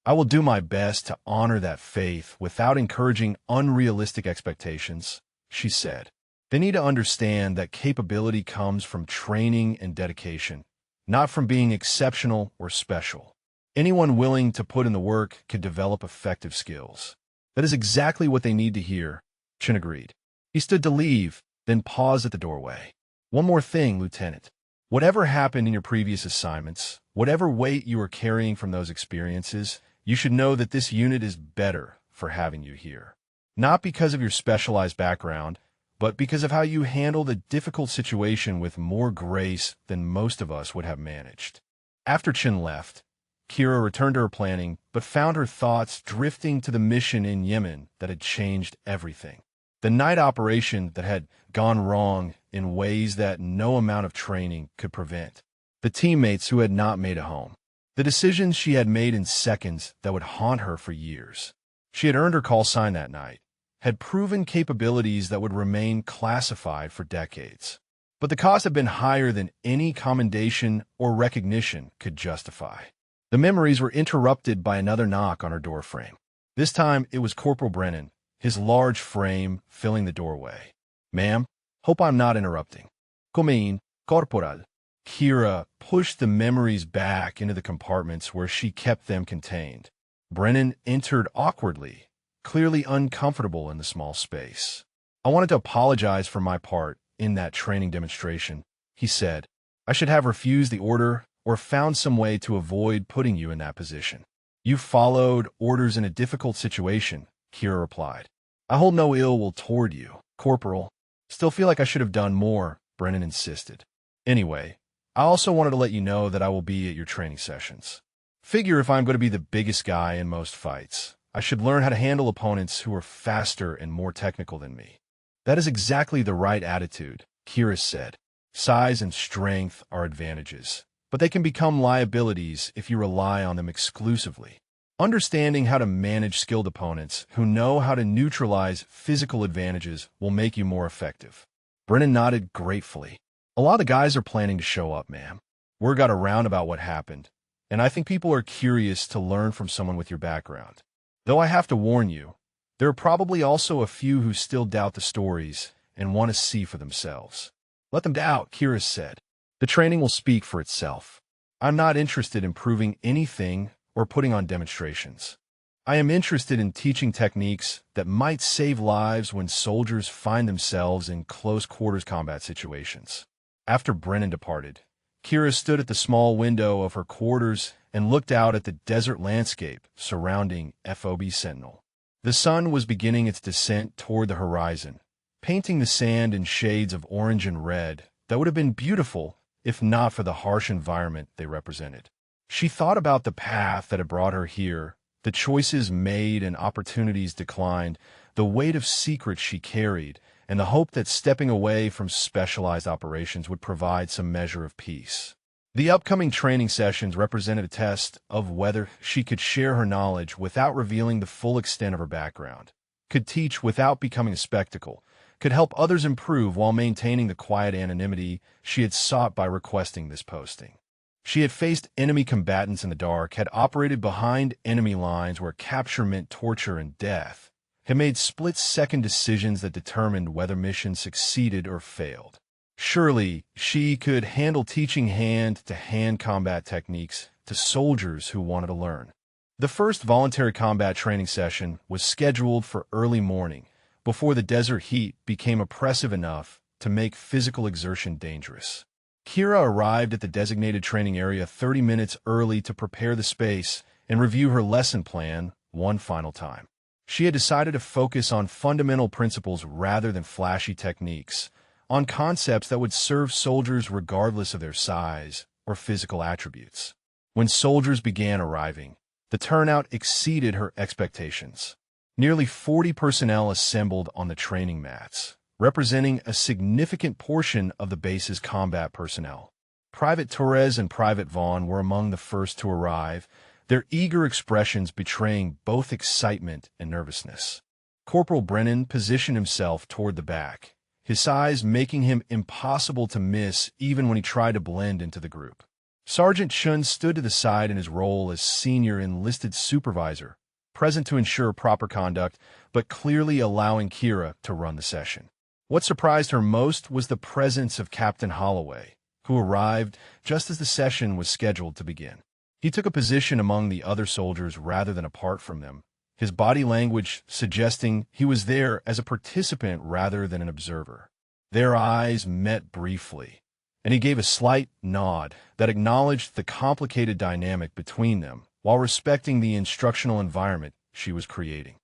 S1: "I will do my best to honor that faith without encouraging unrealistic expectations," she said. They need to understand that capability comes from training and dedication, not from being exceptional or special. Anyone willing to put in the work could develop effective skills. That is exactly what they need to hear, Chen agreed. He stood to leave, then paused at the doorway. One more thing, Lieutenant. Whatever happened in your previous assignments, whatever weight you are carrying from those experiences, you should know that this unit is better for having you here. Not because of your specialized background, but because of how you handled a difficult situation with more grace than most of us would have managed. After Chen left, Kira returned to her planning, but found her thoughts drifting to the mission in Yemen that had changed everything. The night operation that had gone wrong in ways that no amount of training could prevent. The teammates who had not made it home. The decisions she had made in seconds that would haunt her for years. She had earned her call sign that night, had proven capabilities that would remain classified for decades. But the cost had been higher than any commendation or recognition could justify. The memories were interrupted by another knock on her doorframe. This time it was Corporal Brennan, his large frame filling the doorway. "Ma'am, hope I'm not interrupting." "Come in, Corporal." Kira pushed the memories back into the compartments where she kept them contained. Brennan entered awkwardly, clearly uncomfortable in the small space. "I wanted to apologize for my part in that training demonstration," he said. "I should have refused the order or found some way to avoid putting you in that position." "You followed orders in a difficult situation," Kira replied. "I hold no ill will toward you, Corporal." "Still feel like I should have done more," Brennan insisted. "Anyway, I also wanted to let you know that I will be at your training sessions. Figure if I'm going to be the biggest guy in most fights, I should learn how to handle opponents who are faster and more technical than me." "That is exactly the right attitude," Kira said. "Size and strength are advantages, but they can become liabilities if you rely on them exclusively. Understanding how to manage skilled opponents who know how to neutralize physical advantages will make you more effective." Brennan nodded gratefully. "A lot of guys are planning to show up, ma'am. Word got around about what happened, and I think people are curious to learn from someone with your background. Though I have to warn you, there are probably also a few who still doubt the stories and want to see for themselves." "Let them doubt," Kira said. "The training will speak for itself. I'm not interested in proving anything or putting on demonstrations. I am interested in teaching techniques that might save lives when soldiers find themselves in close-quarters combat situations." After Brennan departed, Kira stood at the small window of her quarters and looked out at the desert landscape surrounding FOB Sentinel. The sun was beginning its descent toward the horizon, painting the sand in shades of orange and red that would have been beautiful if not for the harsh environment they represented. She thought about the path that had brought her here, the choices made and opportunities declined, the weight of secrets she carried, and the hope that stepping away from specialized operations would provide some measure of peace. The upcoming training sessions represented a test of whether she could share her knowledge without revealing the full extent of her background, could teach without becoming a spectacle, could help others improve while maintaining the quiet anonymity she had sought by requesting this posting. She had faced enemy combatants in the dark, had operated behind enemy lines where capture meant torture and death, had made split-second decisions that determined whether missions succeeded or failed. Surely, she could handle teaching hand-to-hand combat techniques to soldiers who wanted to learn. The first voluntary combat training session was scheduled for early morning, before the desert heat became oppressive enough to make physical exertion dangerous. Kira arrived at the designated training area 30 minutes early to prepare the space and review her lesson plan one final time. She had decided to focus on fundamental principles rather than flashy techniques, on concepts that would serve soldiers regardless of their size or physical attributes. When soldiers began arriving, the turnout exceeded her expectations. Nearly 40 personnel assembled on the training mats, representing a significant portion of the base's combat personnel. Private Torres and Private Vaughn were among the first to arrive, their eager expressions betraying both excitement and nervousness. Corporal Brennan positioned himself toward the back, his size making him impossible to miss even when he tried to blend into the group. Sergeant Chun stood to the side in his role as senior enlisted supervisor, present to ensure proper conduct, but clearly allowing Kira to run the session. What surprised her most was the presence of Captain Holloway, who arrived just as the session was scheduled to begin. He took a position among the other soldiers rather than apart from them, his body language suggesting he was there as a participant rather than an observer. Their eyes met briefly, and he gave a slight nod that acknowledged the complicated dynamic between them while respecting the instructional environment she was creating.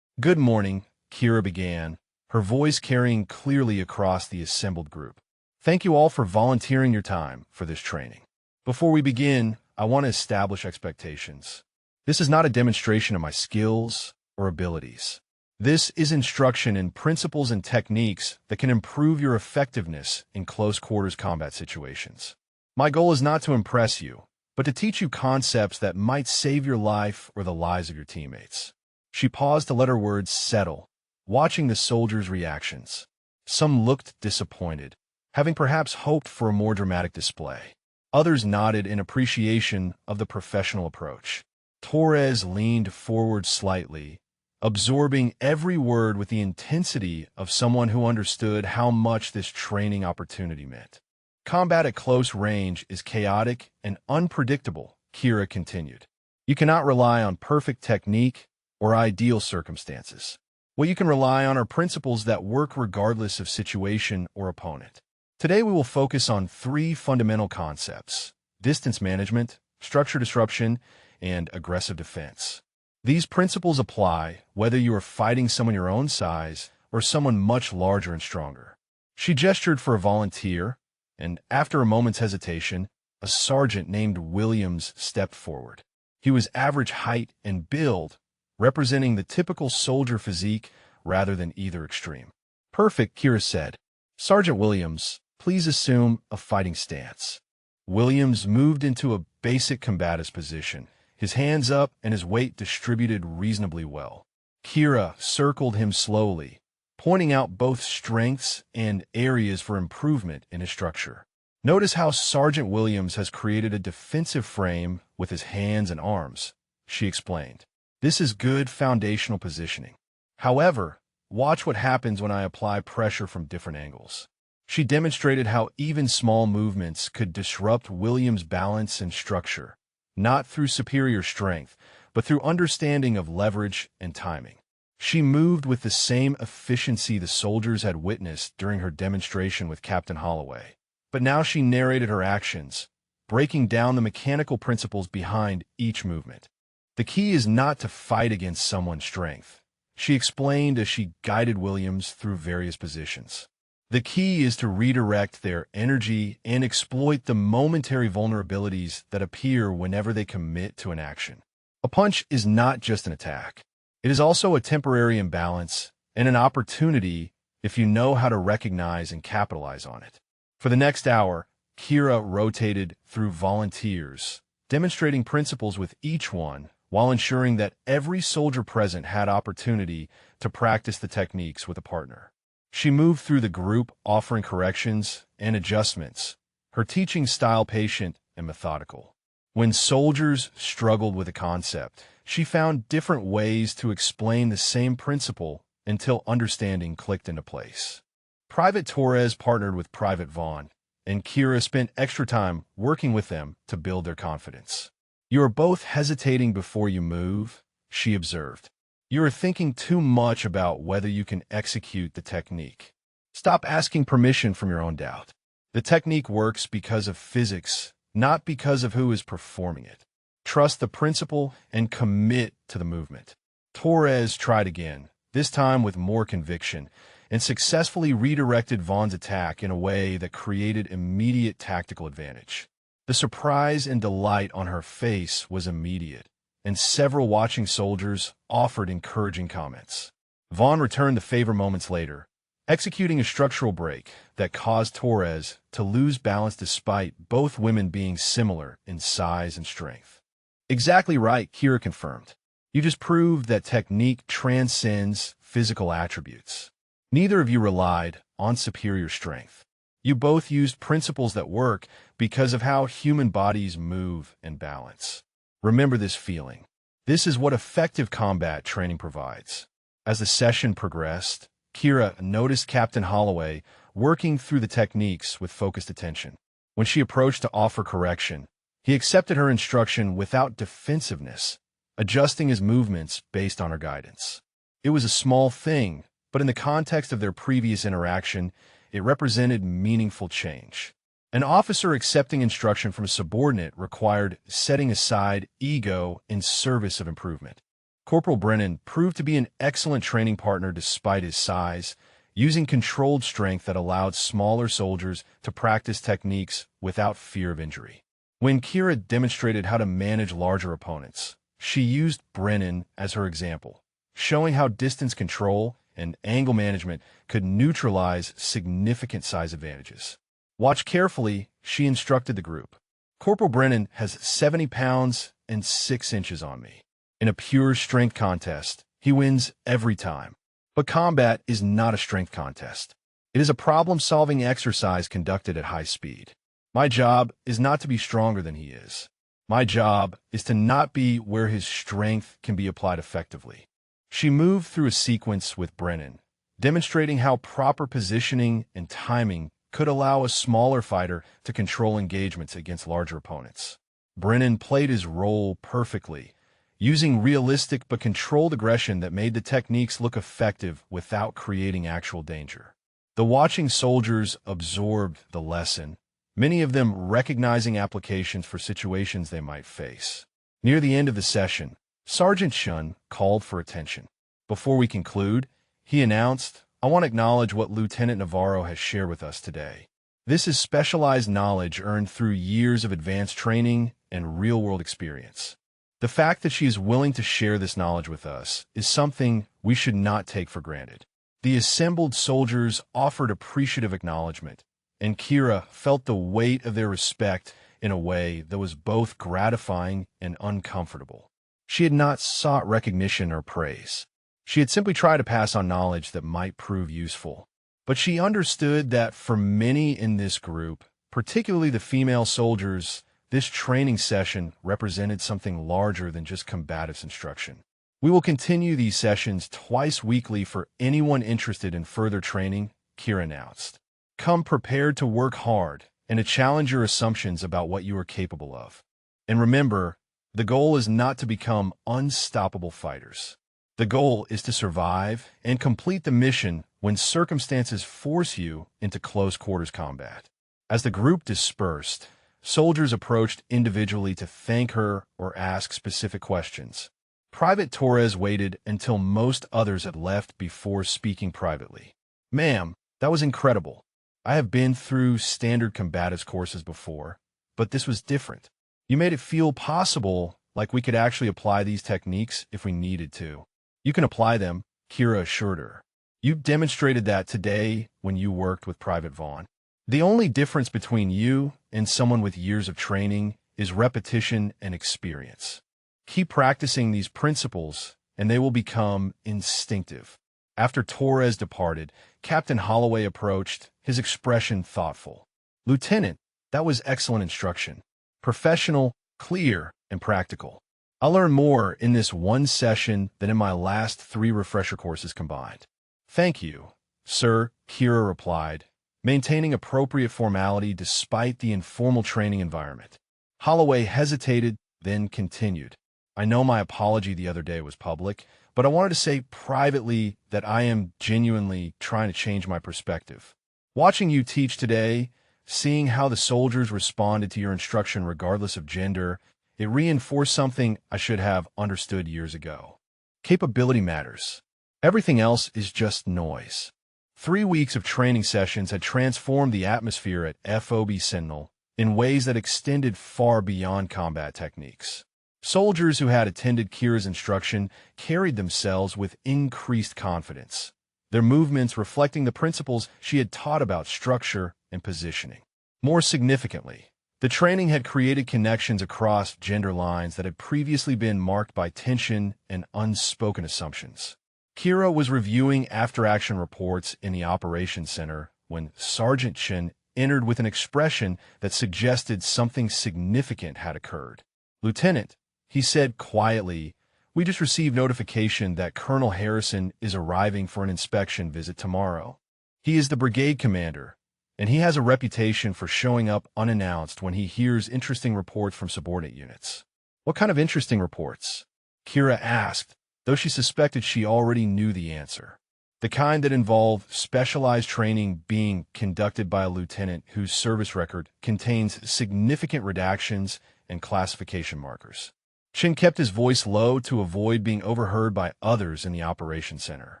S1: "Good morning," Kira began, her voice carrying clearly across the assembled group. "Thank you all for volunteering your time for this training. Before we begin, I want to establish expectations. This is not a demonstration of my skills or abilities. This is instruction in principles and techniques that can improve your effectiveness in close-quarters combat situations. My goal is not to impress you, but to teach you concepts that might save your life or the lives of your teammates." She paused to let her words settle, watching the soldiers' reactions. Some looked disappointed, having perhaps hoped for a more dramatic display. Others nodded in appreciation of the professional approach. Torres leaned forward slightly, absorbing every word with the intensity of someone who understood how much this training opportunity meant. "Combat at close range is chaotic and unpredictable," Kira continued. "You cannot rely on perfect technique or ideal circumstances. What you can rely on are principles that work regardless of situation or opponent. Today we will focus on 3 fundamental concepts: distance management, structure disruption, and aggressive defense. These principles apply whether you are fighting someone your own size or someone much larger and stronger." She gestured for a volunteer, and after a moment's hesitation, a sergeant named Williams stepped forward. He was average height and build, representing the typical soldier physique rather than either extreme. "Perfect," Kira said. "Sergeant Williams, please assume a fighting stance." Williams moved into a basic combative's position, his hands up and his weight distributed reasonably well. Kira circled him slowly, pointing out both strengths and areas for improvement in his structure. "Notice how Sergeant Williams has created a defensive frame with his hands and arms," she explained. "This is good foundational positioning. However, watch what happens when I apply pressure from different angles." She demonstrated how even small movements could disrupt Williams' balance and structure, not through superior strength, but through understanding of leverage and timing. She moved with the same efficiency the soldiers had witnessed during her demonstration with Captain Holloway. But now she narrated her actions, breaking down the mechanical principles behind each movement. "The key is not to fight against someone's strength," she explained as she guided Williams through various positions. "The key is to redirect their energy and exploit the momentary vulnerabilities that appear whenever they commit to an action. A punch is not just an attack. It is also a temporary imbalance and an opportunity if you know how to recognize and capitalize on it." For the next hour, Kira rotated through volunteers, demonstrating principles with each one while ensuring that every soldier present had opportunity to practice the techniques with a partner. She moved through the group, offering corrections and adjustments, her teaching style patient and methodical. When soldiers struggled with a concept, she found different ways to explain the same principle until understanding clicked into place. Private Torres partnered with Private Vaughn, and Kira spent extra time working with them to build their confidence. "You are both hesitating before you move," she observed. "You are thinking too much about whether you can execute the technique. Stop asking permission from your own doubt. The technique works because of physics, not because of who is performing it. Trust the principle and commit to the movement." Torres tried again, this time with more conviction, and successfully redirected Vaughn's attack in a way that created immediate tactical advantage. The surprise and delight on her face was immediate, and several watching soldiers offered encouraging comments. Vaughn returned the favor moments later, executing a structural break that caused Torres to lose balance despite both women being similar in size and strength. "Exactly right," Kira confirmed. "You just proved that technique transcends physical attributes. Neither of you relied on superior strength. You both used principles that work because of how human bodies move and balance. Remember this feeling. This is what effective combat training provides." As the session progressed, Kira noticed Captain Holloway working through the techniques with focused attention. When she approached to offer correction, he accepted her instruction without defensiveness, adjusting his movements based on her guidance. It was a small thing, but in the context of their previous interaction, it represented meaningful change. An officer accepting instruction from a subordinate required setting aside ego in service of improvement. Corporal Brennan proved to be an excellent training partner despite his size, using controlled strength that allowed smaller soldiers to practice techniques without fear of injury. When Kira demonstrated how to manage larger opponents, she used Brennan as her example, showing how distance control and angle management could neutralize significant size advantages. Watch carefully, she instructed the group. Corporal Brennan has 70 pounds and 6 inches on me. In a pure strength contest, he wins every time. But combat is not a strength contest. It is a problem-solving exercise conducted at high speed. My job is not to be stronger than he is. My job is to not be where his strength can be applied effectively. She moved through a sequence with Brennan, demonstrating how proper positioning and timing could allow a smaller fighter to control engagements against larger opponents. Brennan played his role perfectly, using realistic but controlled aggression that made the techniques look effective without creating actual danger. The watching soldiers absorbed the lesson, many of them recognizing applications for situations they might face. Near the end of the session, Sergeant Shun called for attention. Before we conclude, he announced, "I want to acknowledge what Lieutenant Navarro has shared with us today. This is specialized knowledge earned through years of advanced training and real-world experience. The fact that she is willing to share this knowledge with us is something we should not take for granted." The assembled soldiers offered appreciative acknowledgement, and Kira felt the weight of their respect in a way that was both gratifying and uncomfortable. She had not sought recognition or praise. She had simply tried to pass on knowledge that might prove useful. But she understood that for many in this group, particularly the female soldiers, this training session represented something larger than just combatives instruction. We will continue these sessions twice weekly for anyone interested in further training, Kira announced. Come prepared to work hard and to challenge your assumptions about what you are capable of. And remember, the goal is not to become unstoppable fighters. The goal is to survive and complete the mission when circumstances force you into close-quarters combat. As the group dispersed, soldiers approached individually to thank her or ask specific questions. Private Torres waited until most others had left before speaking privately. "Ma'am, that was incredible. I have been through standard combatives courses before, but this was different. You made it feel possible, like we could actually apply these techniques if we needed to." "You can apply them," Kira assured her. "You demonstrated that today when you worked with Private Vaughn. The only difference between you and someone with years of training is repetition and experience. Keep practicing these principles, and they will become instinctive." After Torres departed, Captain Holloway approached, his expression thoughtful. "Lieutenant, that was excellent instruction. Professional, clear, and practical. I'll learn more in this one session than in my last 3 refresher courses combined." "Thank you, sir," Kira replied, maintaining appropriate formality despite the informal training environment. Holloway hesitated, then continued. "I know my apology the other day was public, but I wanted to say privately that I am genuinely trying to change my perspective. Watching you teach today, seeing how the soldiers responded to your instruction regardless of gender, it reinforced something I should have understood years ago. Capability matters. Everything else is just noise." 3 weeks of training sessions had transformed the atmosphere at FOB Sentinel in ways that extended far beyond combat techniques. Soldiers who had attended Kira's instruction carried themselves with increased confidence, their movements reflecting the principles she had taught about structure and positioning. More significantly, the training had created connections across gender lines that had previously been marked by tension and unspoken assumptions. Kira was reviewing after-action reports in the operations center when Sergeant Chen entered with an expression that suggested something significant had occurred. "Lieutenant," he said quietly, We just received notification that Colonel Harrison is arriving for an inspection visit tomorrow. He is the brigade commander, and he has a reputation for showing up unannounced when he hears interesting reports from subordinate units. What kind of interesting reports? Kira asked, though she suspected she already knew the answer. The kind that involve specialized training being conducted by a lieutenant whose service record contains significant redactions and classification markers. Chin kept his voice low to avoid being overheard by others in the operations center.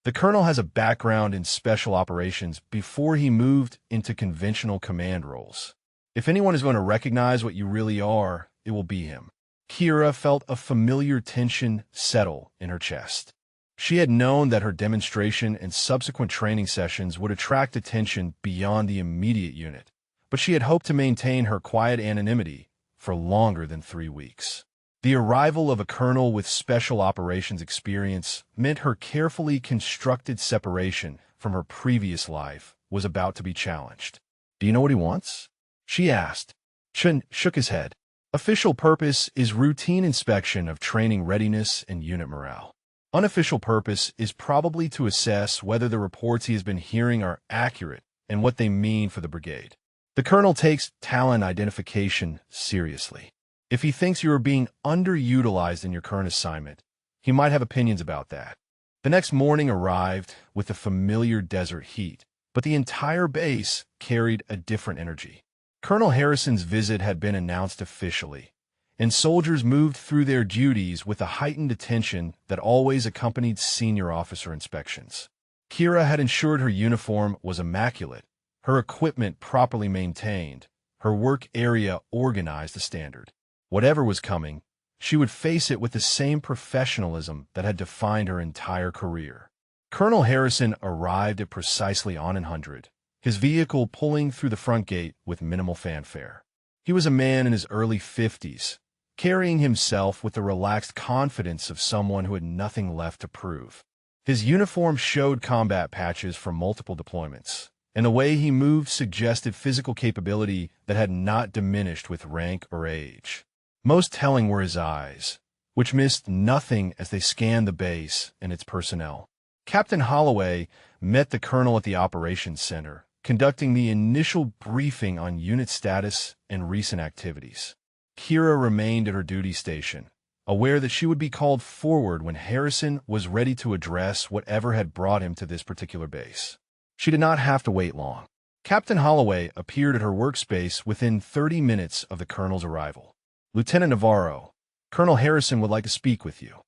S1: The colonel has a background in special operations before he moved into conventional command roles. If anyone is going to recognize what you really are, it will be him. Kira felt a familiar tension settle in her chest. She had known that her demonstration and subsequent training sessions would attract attention beyond the immediate unit, but she had hoped to maintain her quiet anonymity for longer than 3 weeks. The arrival of a colonel with special operations experience meant her carefully constructed separation from her previous life was about to be challenged. "Do you know what he wants?" she asked. Chen shook his head. Official purpose is routine inspection of training readiness and unit morale. Unofficial purpose is probably to assess whether the reports he has been hearing are accurate and what they mean for the brigade. The colonel takes talent identification seriously. If he thinks you are being underutilized in your current assignment, he might have opinions about that. The next morning arrived with the familiar desert heat, but the entire base carried a different energy. Colonel Harrison's visit had been announced officially, and soldiers moved through their duties with the heightened attention that always accompanied senior officer inspections. Kira had ensured her uniform was immaculate, her equipment properly maintained, her work area organized to standard. Whatever was coming, she would face it with the same professionalism that had defined her entire career. Colonel Harrison arrived at precisely on 100, his vehicle pulling through the front gate with minimal fanfare. He was a man in his early 50s, carrying himself with the relaxed confidence of someone who had nothing left to prove. His uniform showed combat patches from multiple deployments, and the way he moved suggested physical capability that had not diminished with rank or age. Most telling were his eyes, which missed nothing as they scanned the base and its personnel. Captain Holloway met the colonel at the operations center, conducting the initial briefing on unit status and recent activities. Kira remained at her duty station, aware that she would be called forward when Harrison was ready to address whatever had brought him to this particular base. She did not have to wait long. Captain Holloway appeared at her workspace within 30 minutes of the colonel's arrival. "Lieutenant Navarro, Colonel Harrison would like to speak with you.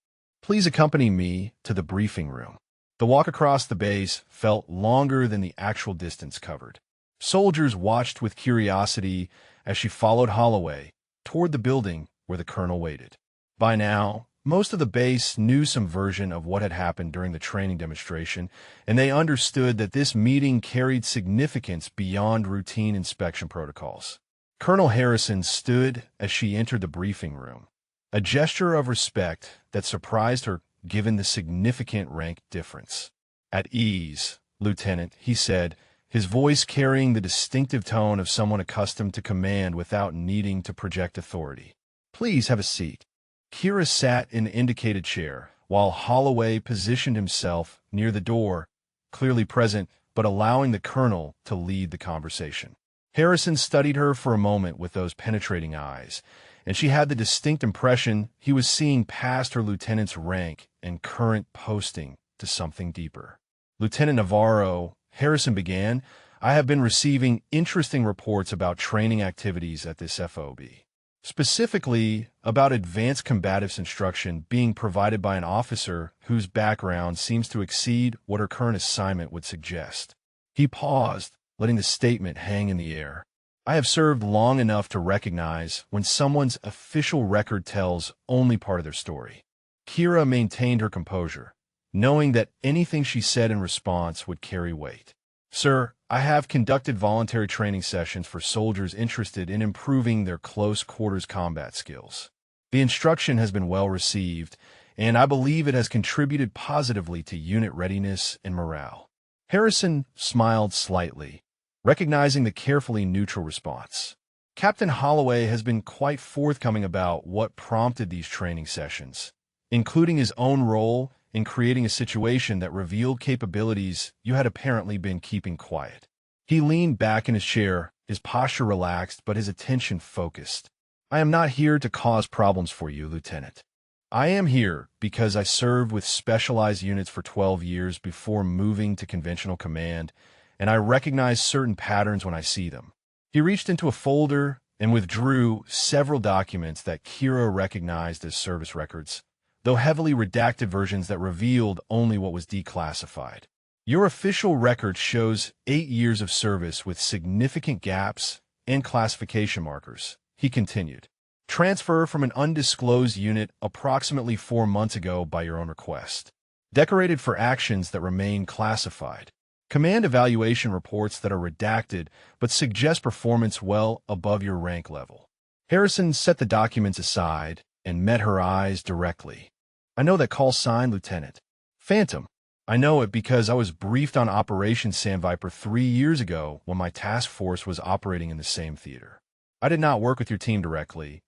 S1: Please accompany me to the briefing room." The walk across the base felt longer than the actual distance covered. Soldiers watched with curiosity as she followed Holloway toward the building where the colonel waited. By now, most of the base knew some version of what had happened during the training demonstration, and they understood that this meeting carried significance beyond routine inspection protocols. Colonel Harrison stood as she entered the briefing room, a gesture of respect that surprised her given the significant rank difference. "At ease, Lieutenant," he said, his voice carrying the distinctive tone of someone accustomed to command without needing to project authority. "Please have a seat." Kira sat in the indicated chair, while Holloway positioned himself near the door, clearly present but allowing the colonel to lead the conversation. Harrison studied her for a moment with those penetrating eyes, and she had the distinct impression he was seeing past her lieutenant's rank and current posting to something deeper. "Lieutenant Navarro," Harrison began, "I have been receiving interesting reports about training activities at this FOB. Specifically, about advanced combatives instruction being provided by an officer whose background seems to exceed what her current assignment would suggest." He paused, letting the statement hang in the air. "I have served long enough to recognize when someone's official record tells only part of their story." Kira maintained her composure, knowing that anything she said in response would carry weight. "Sir, I have conducted voluntary training sessions for soldiers interested in improving their close quarters combat skills. The instruction has been well received, and I believe it has contributed positively to unit readiness and morale." Harrison smiled slightly, recognizing the carefully neutral response. "Captain Holloway has been quite forthcoming about what prompted these training sessions, including his own role in creating a situation that revealed capabilities you had apparently been keeping quiet. He leaned back in his chair, his posture relaxed but his attention focused. I am not here to cause problems for you, Lieutenant. I am here because I served with specialized units for 12 years before moving to conventional command, and I recognize certain patterns when I see them. He reached into a folder and withdrew several documents that Kira recognized as service records, though heavily redacted versions that revealed only what was declassified. Your official record shows 8 years of service with significant gaps and classification markers, he continued. Transfer from an undisclosed unit approximately 4 months ago by your own request. Decorated for actions that remain classified. Command evaluation reports that are redacted but suggest performance well above your rank level. Harrison set the documents aside and met her eyes directly. I know that call sign, Lieutenant. Phantom. I know it because I was briefed on Operation Sandviper 3 years ago when my task force was operating in the same theater. I did not work with your team directly,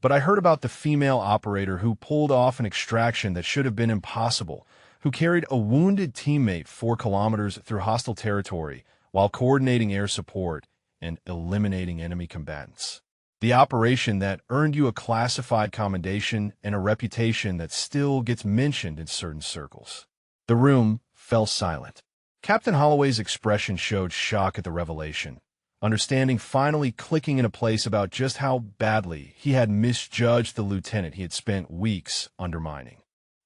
S1: but I heard about the female operator who pulled off an extraction that should have been impossible, who carried a wounded teammate 4 kilometers through hostile territory while coordinating air support and eliminating enemy combatants. The operation that earned you a classified commendation and a reputation that still gets mentioned in certain circles. The room fell silent. Captain Holloway's expression showed shock at the revelation, understanding finally clicking into place about just how badly he had misjudged the lieutenant he had spent weeks undermining.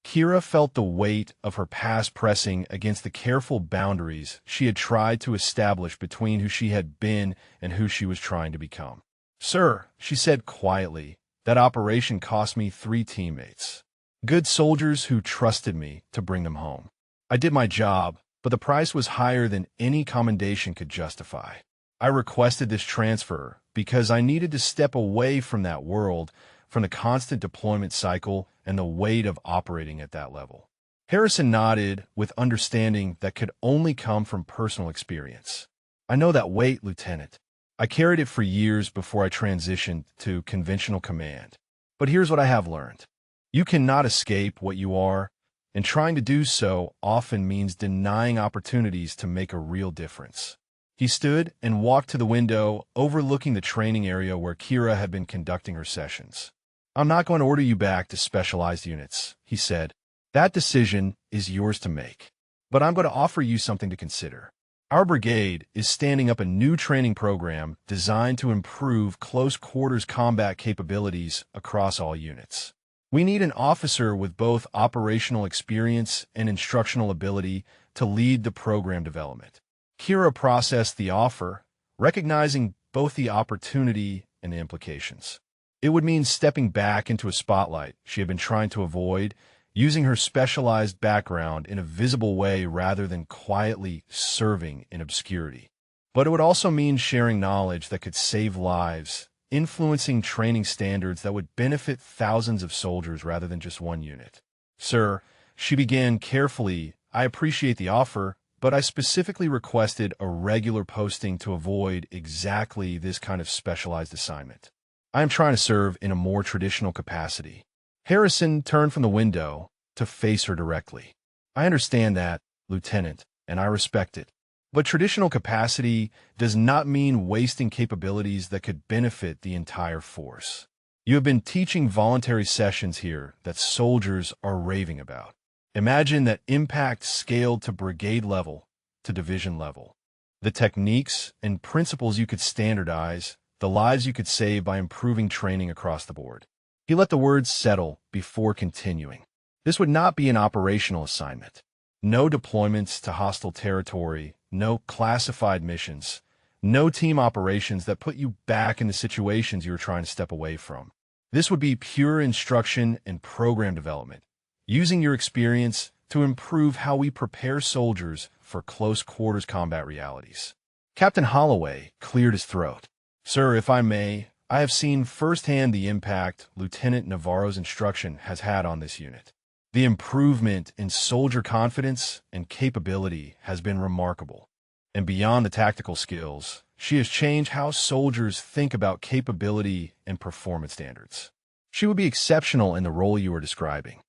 S1: Kira felt the weight of her past pressing against the careful boundaries she had tried to establish between who she had been and who she was trying to become. Sir, she said quietly, that operation cost me 3 teammates. Good soldiers who trusted me to bring them home. I did my job, but the price was higher than any commendation could justify. I requested this transfer because I needed to step away from that world, from the constant deployment cycle and the weight of operating at that level. Harrison nodded with understanding that could only come from personal experience. I know that weight, Lieutenant. I carried it for years before I transitioned to conventional command. But here's what I have learned. You cannot escape what you are, and trying to do so often means denying opportunities to make a real difference. He stood and walked to the window, overlooking the training area where Kira had been conducting her sessions. I'm not going to order you back to specialized units, he said. That decision is yours to make. But I'm going to offer you something to consider. Our brigade is standing up a new training program designed to improve close-quarters combat capabilities across all units. We need an officer with both operational experience and instructional ability to lead the program development. Kira processed the offer, recognizing both the opportunity and the implications. It would mean stepping back into a spotlight she had been trying to avoid, using her specialized background in a visible way rather than quietly serving in obscurity. But it would also mean sharing knowledge that could save lives, influencing training standards that would benefit thousands of soldiers rather than just one unit. Sir, she began carefully, I appreciate the offer, but I specifically requested a regular posting to avoid exactly this kind of specialized assignment. I am trying to serve in a more traditional capacity. Harrison turned from the window to face her directly. I understand that, Lieutenant, and I respect it. But traditional capacity does not mean wasting capabilities that could benefit the entire force. You have been teaching voluntary sessions here that soldiers are raving about. Imagine that impact scaled to brigade level, to division level. The techniques and principles you could standardize, the lives you could save by improving training across the board. He let the words settle before continuing. This would not be an operational assignment. No deployments to hostile territory, no classified missions, no team operations that put you back in the situations you were trying to step away from. This would be pure instruction and program development, using your experience to improve how we prepare soldiers for close-quarters combat realities. Captain Holloway cleared his throat. Sir, if I may, I have seen firsthand the impact Lieutenant Navarro's instruction has had on this unit. The improvement in soldier confidence and capability has been remarkable. And beyond the tactical skills, she has changed how soldiers think about capability and performance standards. She would be exceptional in the role you are describing.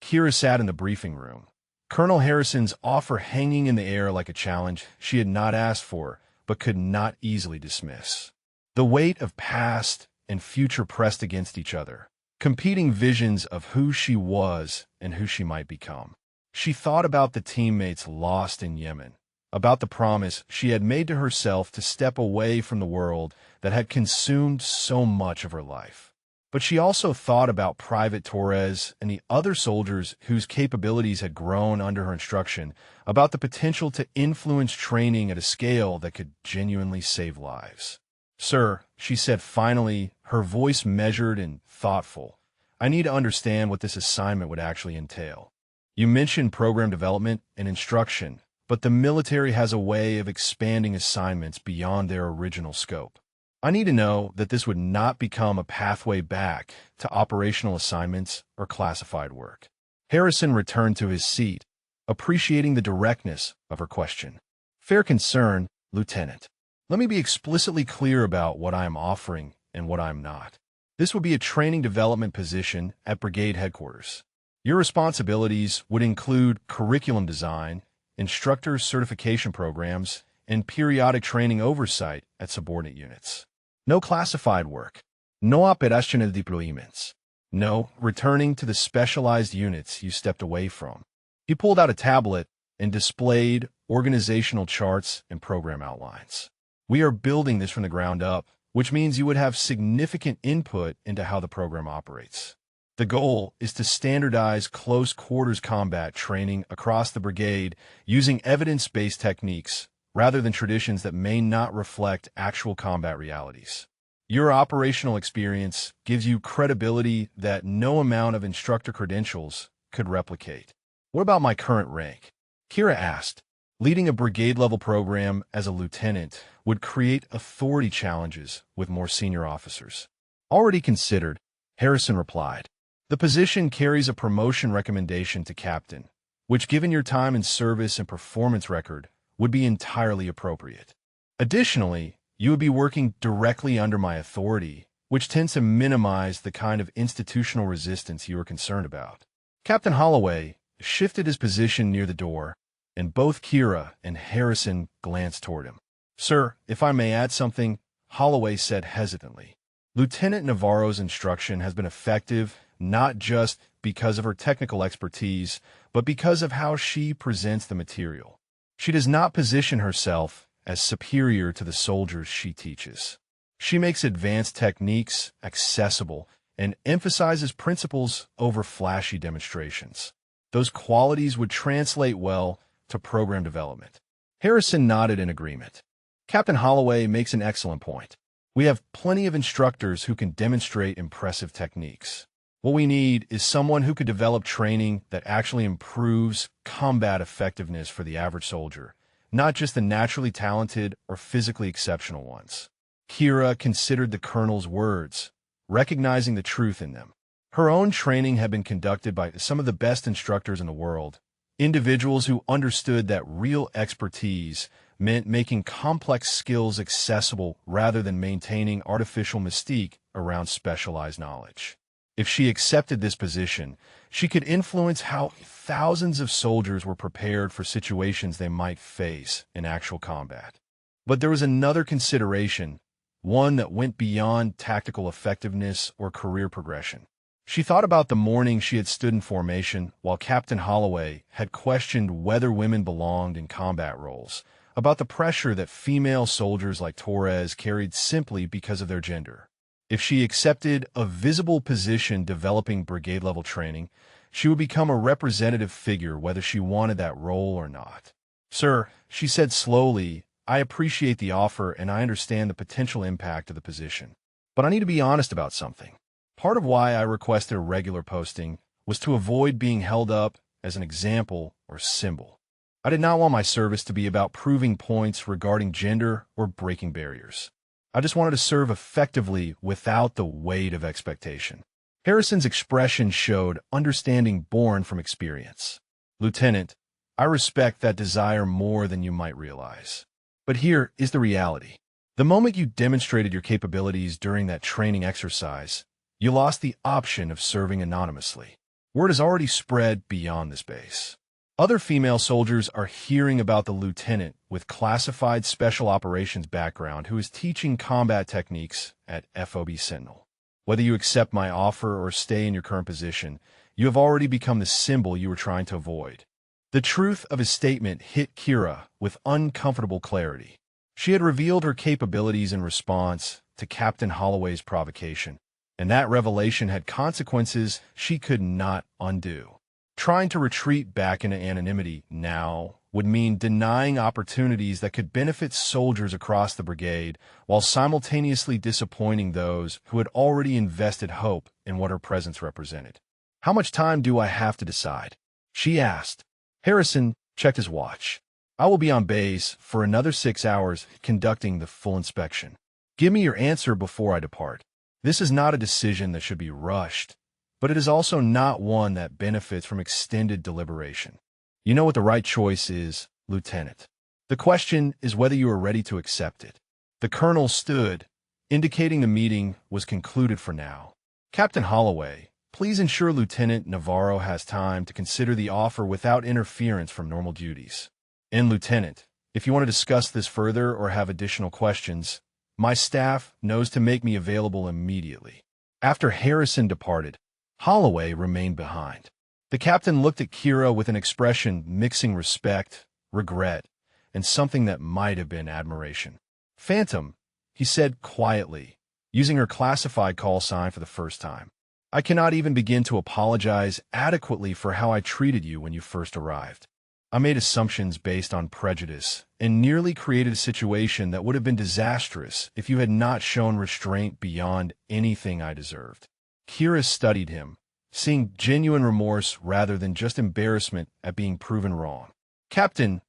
S1: Kira sat in the briefing room, Colonel Harrison's offer hanging in the air like a challenge she had not asked for, but could not easily dismiss. The weight of past and future pressed against each other, competing visions of who she was and who she might become. She thought about the teammates lost in Yemen, about the promise she had made to herself to step away from the world that had consumed so much of her life. But she also thought about Private Torres and the other soldiers whose capabilities had grown under her instruction, about the potential to influence training at a scale that could genuinely save lives. "Sir," she said finally, her voice measured and thoughtful, "I need to understand what this assignment would actually entail. You mentioned program development and instruction, but the military has a way of expanding assignments beyond their original scope. I need to know that this would not become a pathway back to operational assignments or classified work." Harrison returned to his seat, appreciating the directness of her question. "Fair concern, Lieutenant. Let me be explicitly clear about what I am offering and what I am not. This would be a training development position at brigade headquarters. Your responsibilities would include curriculum design, instructor certification programs, and periodic training oversight at subordinate units. No classified work. No operational deployments. No returning to the specialized units you stepped away from." He pulled out a tablet and displayed organizational charts and program outlines. "We are building this from the ground up, which means you would have significant input into how the program operates. The goal is to standardize close quarters combat training across the brigade using evidence-based techniques rather than traditions that may not reflect actual combat realities. Your operational experience gives you credibility that no amount of instructor credentials could replicate." "What about my current rank?" Kira asked. Leading a brigade-level program as a lieutenant would create authority challenges with more senior officers. "Already considered," Harrison replied. "The position carries a promotion recommendation to captain, which, given your time in service and performance record, would be entirely appropriate. Additionally, you would be working directly under my authority, which tends to minimize the kind of institutional resistance you are concerned about." Captain Holloway shifted his position near the door, and both Kira and Harrison glanced toward him. "Sir, if I may add something," Holloway said hesitantly. "Lieutenant Navarro's instruction has been effective not just because of her technical expertise, but because of how she presents the material. She does not position herself as superior to the soldiers she teaches. She makes advanced techniques accessible and emphasizes principles over flashy demonstrations. Those qualities would translate well to program development." Harrison nodded in agreement. "Captain Holloway makes an excellent point. We have plenty of instructors who can demonstrate impressive techniques. What we need is someone who could develop training that actually improves combat effectiveness for the average soldier, not just the naturally talented or physically exceptional ones." Kira considered the colonel's words, recognizing the truth in them. Her own training had been conducted by some of the best instructors in the world, individuals who understood that real expertise meant making complex skills accessible rather than maintaining artificial mystique around specialized knowledge. If she accepted this position, she could influence how thousands of soldiers were prepared for situations they might face in actual combat. But there was another consideration, one that went beyond tactical effectiveness or career progression. She thought about the morning she had stood in formation while Captain Holloway had questioned whether women belonged in combat roles, about the pressure that female soldiers like Torres carried simply because of their gender. If she accepted a visible position developing brigade-level training, she would become a representative figure whether she wanted that role or not. "Sir," she said slowly, "I appreciate the offer and I understand the potential impact of the position. But I need to be honest about something. Part of why I requested a regular posting was to avoid being held up as an example or symbol. I did not want my service to be about proving points regarding gender or breaking barriers. I just wanted to serve effectively without the weight of expectation." Harrison's expression showed understanding born from experience. "Lieutenant, I respect that desire more than you might realize. But here is the reality. The moment you demonstrated your capabilities during that training exercise, you lost the option of serving anonymously. Word has already spread beyond this base. Other female soldiers are hearing about the lieutenant with classified special operations background who is teaching combat techniques at FOB Sentinel. Whether you accept my offer or stay in your current position, you have already become the symbol you were trying to avoid. The truth of his statement hit Kira with uncomfortable clarity. She had revealed her capabilities in response to Captain Holloway's provocation, and that revelation had consequences she could not undo. Trying to retreat back into anonymity now would mean denying opportunities that could benefit soldiers across the brigade while simultaneously disappointing those who had already invested hope in what her presence represented. "How much time do I have to decide?" she asked. Harrison checked his watch. "I will be on base for another 6 hours conducting the full inspection. Give me your answer before I depart. This is not a decision that should be rushed, but it is also not one that benefits from extended deliberation. You know what the right choice is, Lieutenant. The question is whether you are ready to accept it." The colonel stood, indicating the meeting was concluded for now. "Captain Holloway, please ensure Lieutenant Navarro has time to consider the offer without interference from normal duties. And Lieutenant, if you want to discuss this further or have additional questions, my staff knows to make me available immediately." After Harrison departed, Holloway remained behind. The captain looked at Kira with an expression mixing respect, regret, and something that might have been admiration. "Phantom," he said quietly, using her classified call sign for the first time. "I cannot even begin to apologize adequately for how I treated you when you first arrived. I made assumptions based on prejudice and nearly created a situation that would have been disastrous if you had not shown restraint beyond anything I deserved." Kira studied him, seeing genuine remorse rather than just embarrassment at being proven wrong. "Captain,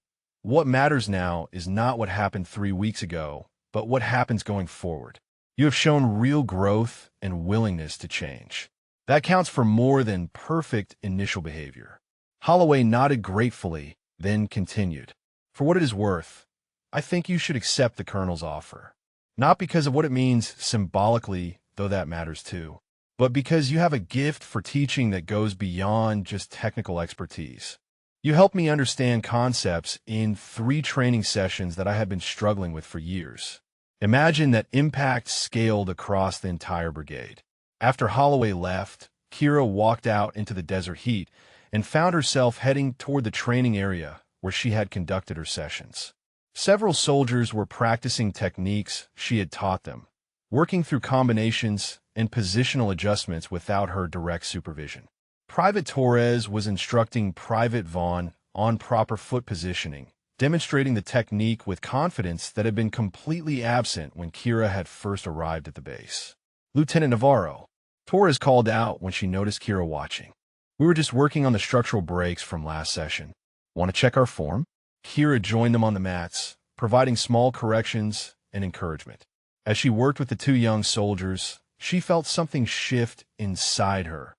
S1: what matters now is not what happened 3 weeks ago, but what happens going forward. You have shown real growth and willingness to change. That counts for more than perfect initial behavior." Holloway nodded gratefully, then continued. "For what it is worth, I think you should accept the colonel's offer. Not because of what it means symbolically, though that matters too, but because you have a gift for teaching that goes beyond just technical expertise. You helped me understand concepts in 3 training sessions that I had been struggling with for years. Imagine that impact scaled across the entire brigade." After Holloway left, Kira walked out into the desert heat and found herself heading toward the training area where she had conducted her sessions. Several soldiers were practicing techniques she had taught them, working through combinations and positional adjustments without her direct supervision. Private Torres was instructing Private Vaughn on proper foot positioning, demonstrating the technique with confidence that had been completely absent when Kira had first arrived at the base. "Lieutenant Navarro," Torres called out when she noticed Kira watching. "We were just working on the structural breaks from last session. Want to check our form?" Kira joined them on the mats, providing small corrections and encouragement. As she worked with the 2 young soldiers, she felt something shift inside her,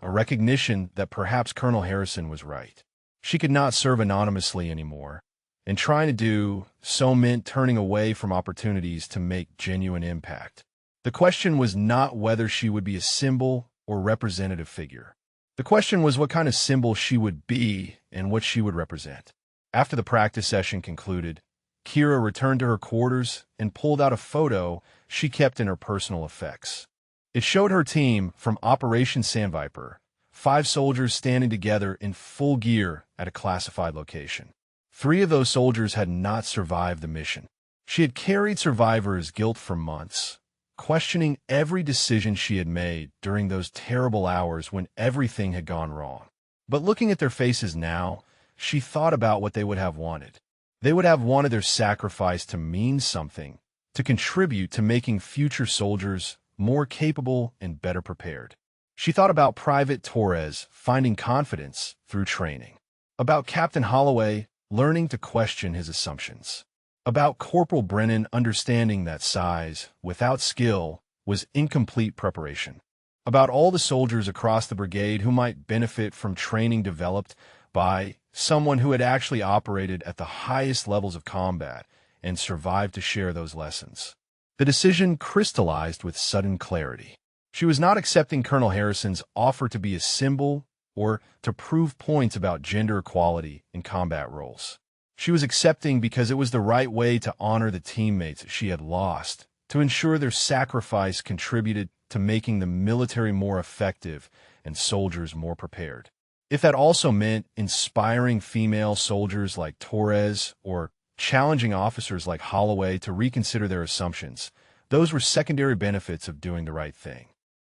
S1: a recognition that perhaps Colonel Harrison was right. She could not serve anonymously anymore, and trying to do so meant turning away from opportunities to make genuine impact. The question was not whether she would be a symbol or representative figure. The question was what kind of symbol she would be and what she would represent. After the practice session concluded, Kira returned to her quarters and pulled out a photo she kept in her personal effects. It showed her team from Operation Sandviper, 5 soldiers standing together in full gear at a classified location. 3 of those soldiers had not survived the mission. She had carried survivors' guilt for months, questioning every decision she had made during those terrible hours when everything had gone wrong. But looking at their faces now, she thought about what they would have wanted. They would have wanted their sacrifice to mean something, to contribute to making future soldiers more capable and better prepared. She thought about Private Torres finding confidence through training, about Captain Holloway learning to question his assumptions, about Corporal Brennan understanding that size, without skill, was incomplete preparation, about all the soldiers across the brigade who might benefit from training developed by someone who had actually operated at the highest levels of combat and survived to share those lessons. The decision crystallized with sudden clarity. She was not accepting Colonel Harrison's offer to be a symbol or to prove points about gender equality in combat roles. She was accepting because it was the right way to honor the teammates she had lost, to ensure their sacrifice contributed to making the military more effective and soldiers more prepared. If that also meant inspiring female soldiers like Torres or challenging officers like Holloway to reconsider their assumptions, those were secondary benefits of doing the right thing.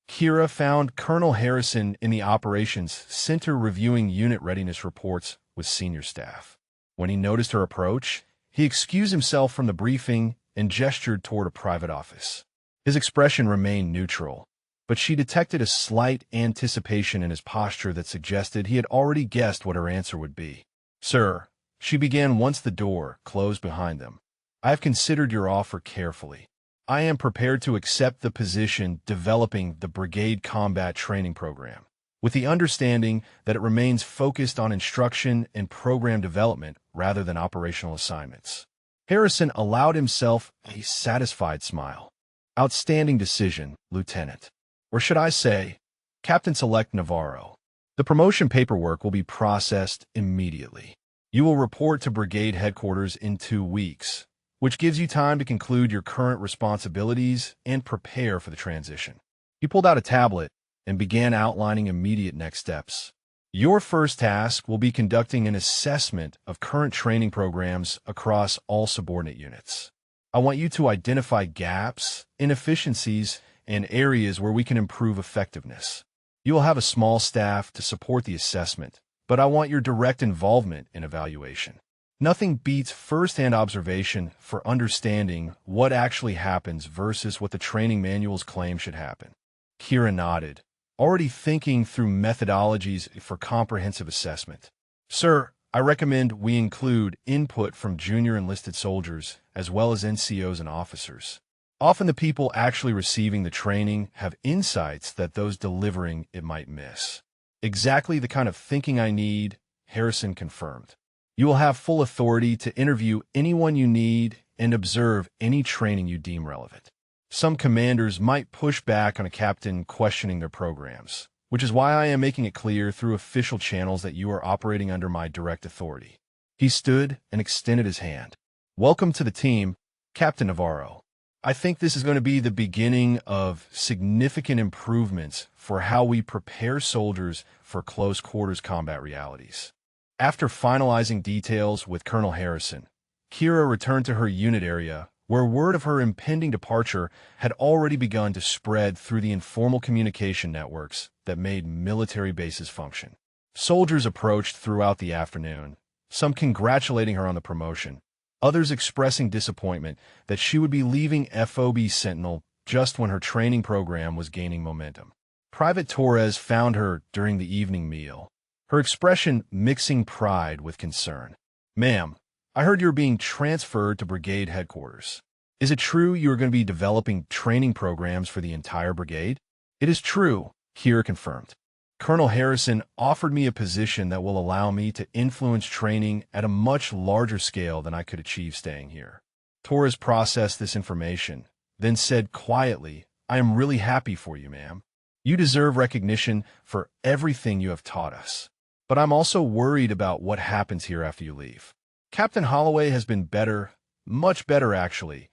S1: Kira found Colonel Harrison in the operations center reviewing unit readiness reports with senior staff. When he noticed her approach, he excused himself from the briefing and gestured toward a private office. His expression remained neutral, but she detected a slight anticipation in his posture that suggested he had already guessed what her answer would be. "Sir," she began once the door closed behind them, "I have considered your offer carefully. I am prepared to accept the position developing the brigade combat training program, with the understanding that it remains focused on instruction and program development rather than operational assignments." Harrison allowed himself a satisfied smile. "Outstanding decision, Lieutenant. Or should I say, Captain-Select Navarro. The promotion paperwork will be processed immediately. You will report to brigade headquarters in 2 weeks, which gives you time to conclude your current responsibilities and prepare for the transition." He pulled out a tablet and began outlining immediate next steps. "Your first task will be conducting an assessment of current training programs across all subordinate units. I want you to identify gaps, inefficiencies, and areas where we can improve effectiveness. You will have a small staff to support the assessment, but I want your direct involvement in evaluation. Nothing beats first-hand observation for understanding what actually happens versus what the training manuals claim should happen." Kira nodded, already thinking through methodologies for comprehensive assessment. "Sir, I recommend we include input from junior enlisted soldiers as well as NCOs and officers. Often the people actually receiving the training have insights that those delivering it might miss." "Exactly the kind of thinking I need," Harrison confirmed. "You will have full authority to interview anyone you need and observe any training you deem relevant. Some commanders might push back on a captain questioning their programs, which is why I am making it clear through official channels that you are operating under my direct authority." He stood and extended his hand. "Welcome to the team, Captain Navarro. I think this is going to be the beginning of significant improvements for how we prepare soldiers for close quarters combat realities." After finalizing details with Colonel Harrison, Kira returned to her unit area, where word of her impending departure had already begun to spread through the informal communication networks that made military bases function. Soldiers approached throughout the afternoon, some congratulating her on the promotion, others expressing disappointment that she would be leaving FOB Sentinel just when her training program was gaining momentum. Private Torres found her during the evening meal, her expression mixing pride with concern. "Ma'am, I heard you're being transferred to brigade headquarters. Is it true you are going to be developing training programs for the entire brigade?" "It is true," Kira confirmed. "Colonel Harrison offered me a position that will allow me to influence training at a much larger scale than I could achieve staying here." Torres processed this information, then said quietly, "I am really happy for you, ma'am. You deserve recognition for everything you have taught us. But I'm also worried about what happens here after you leave. Captain Holloway has been better, much better actually,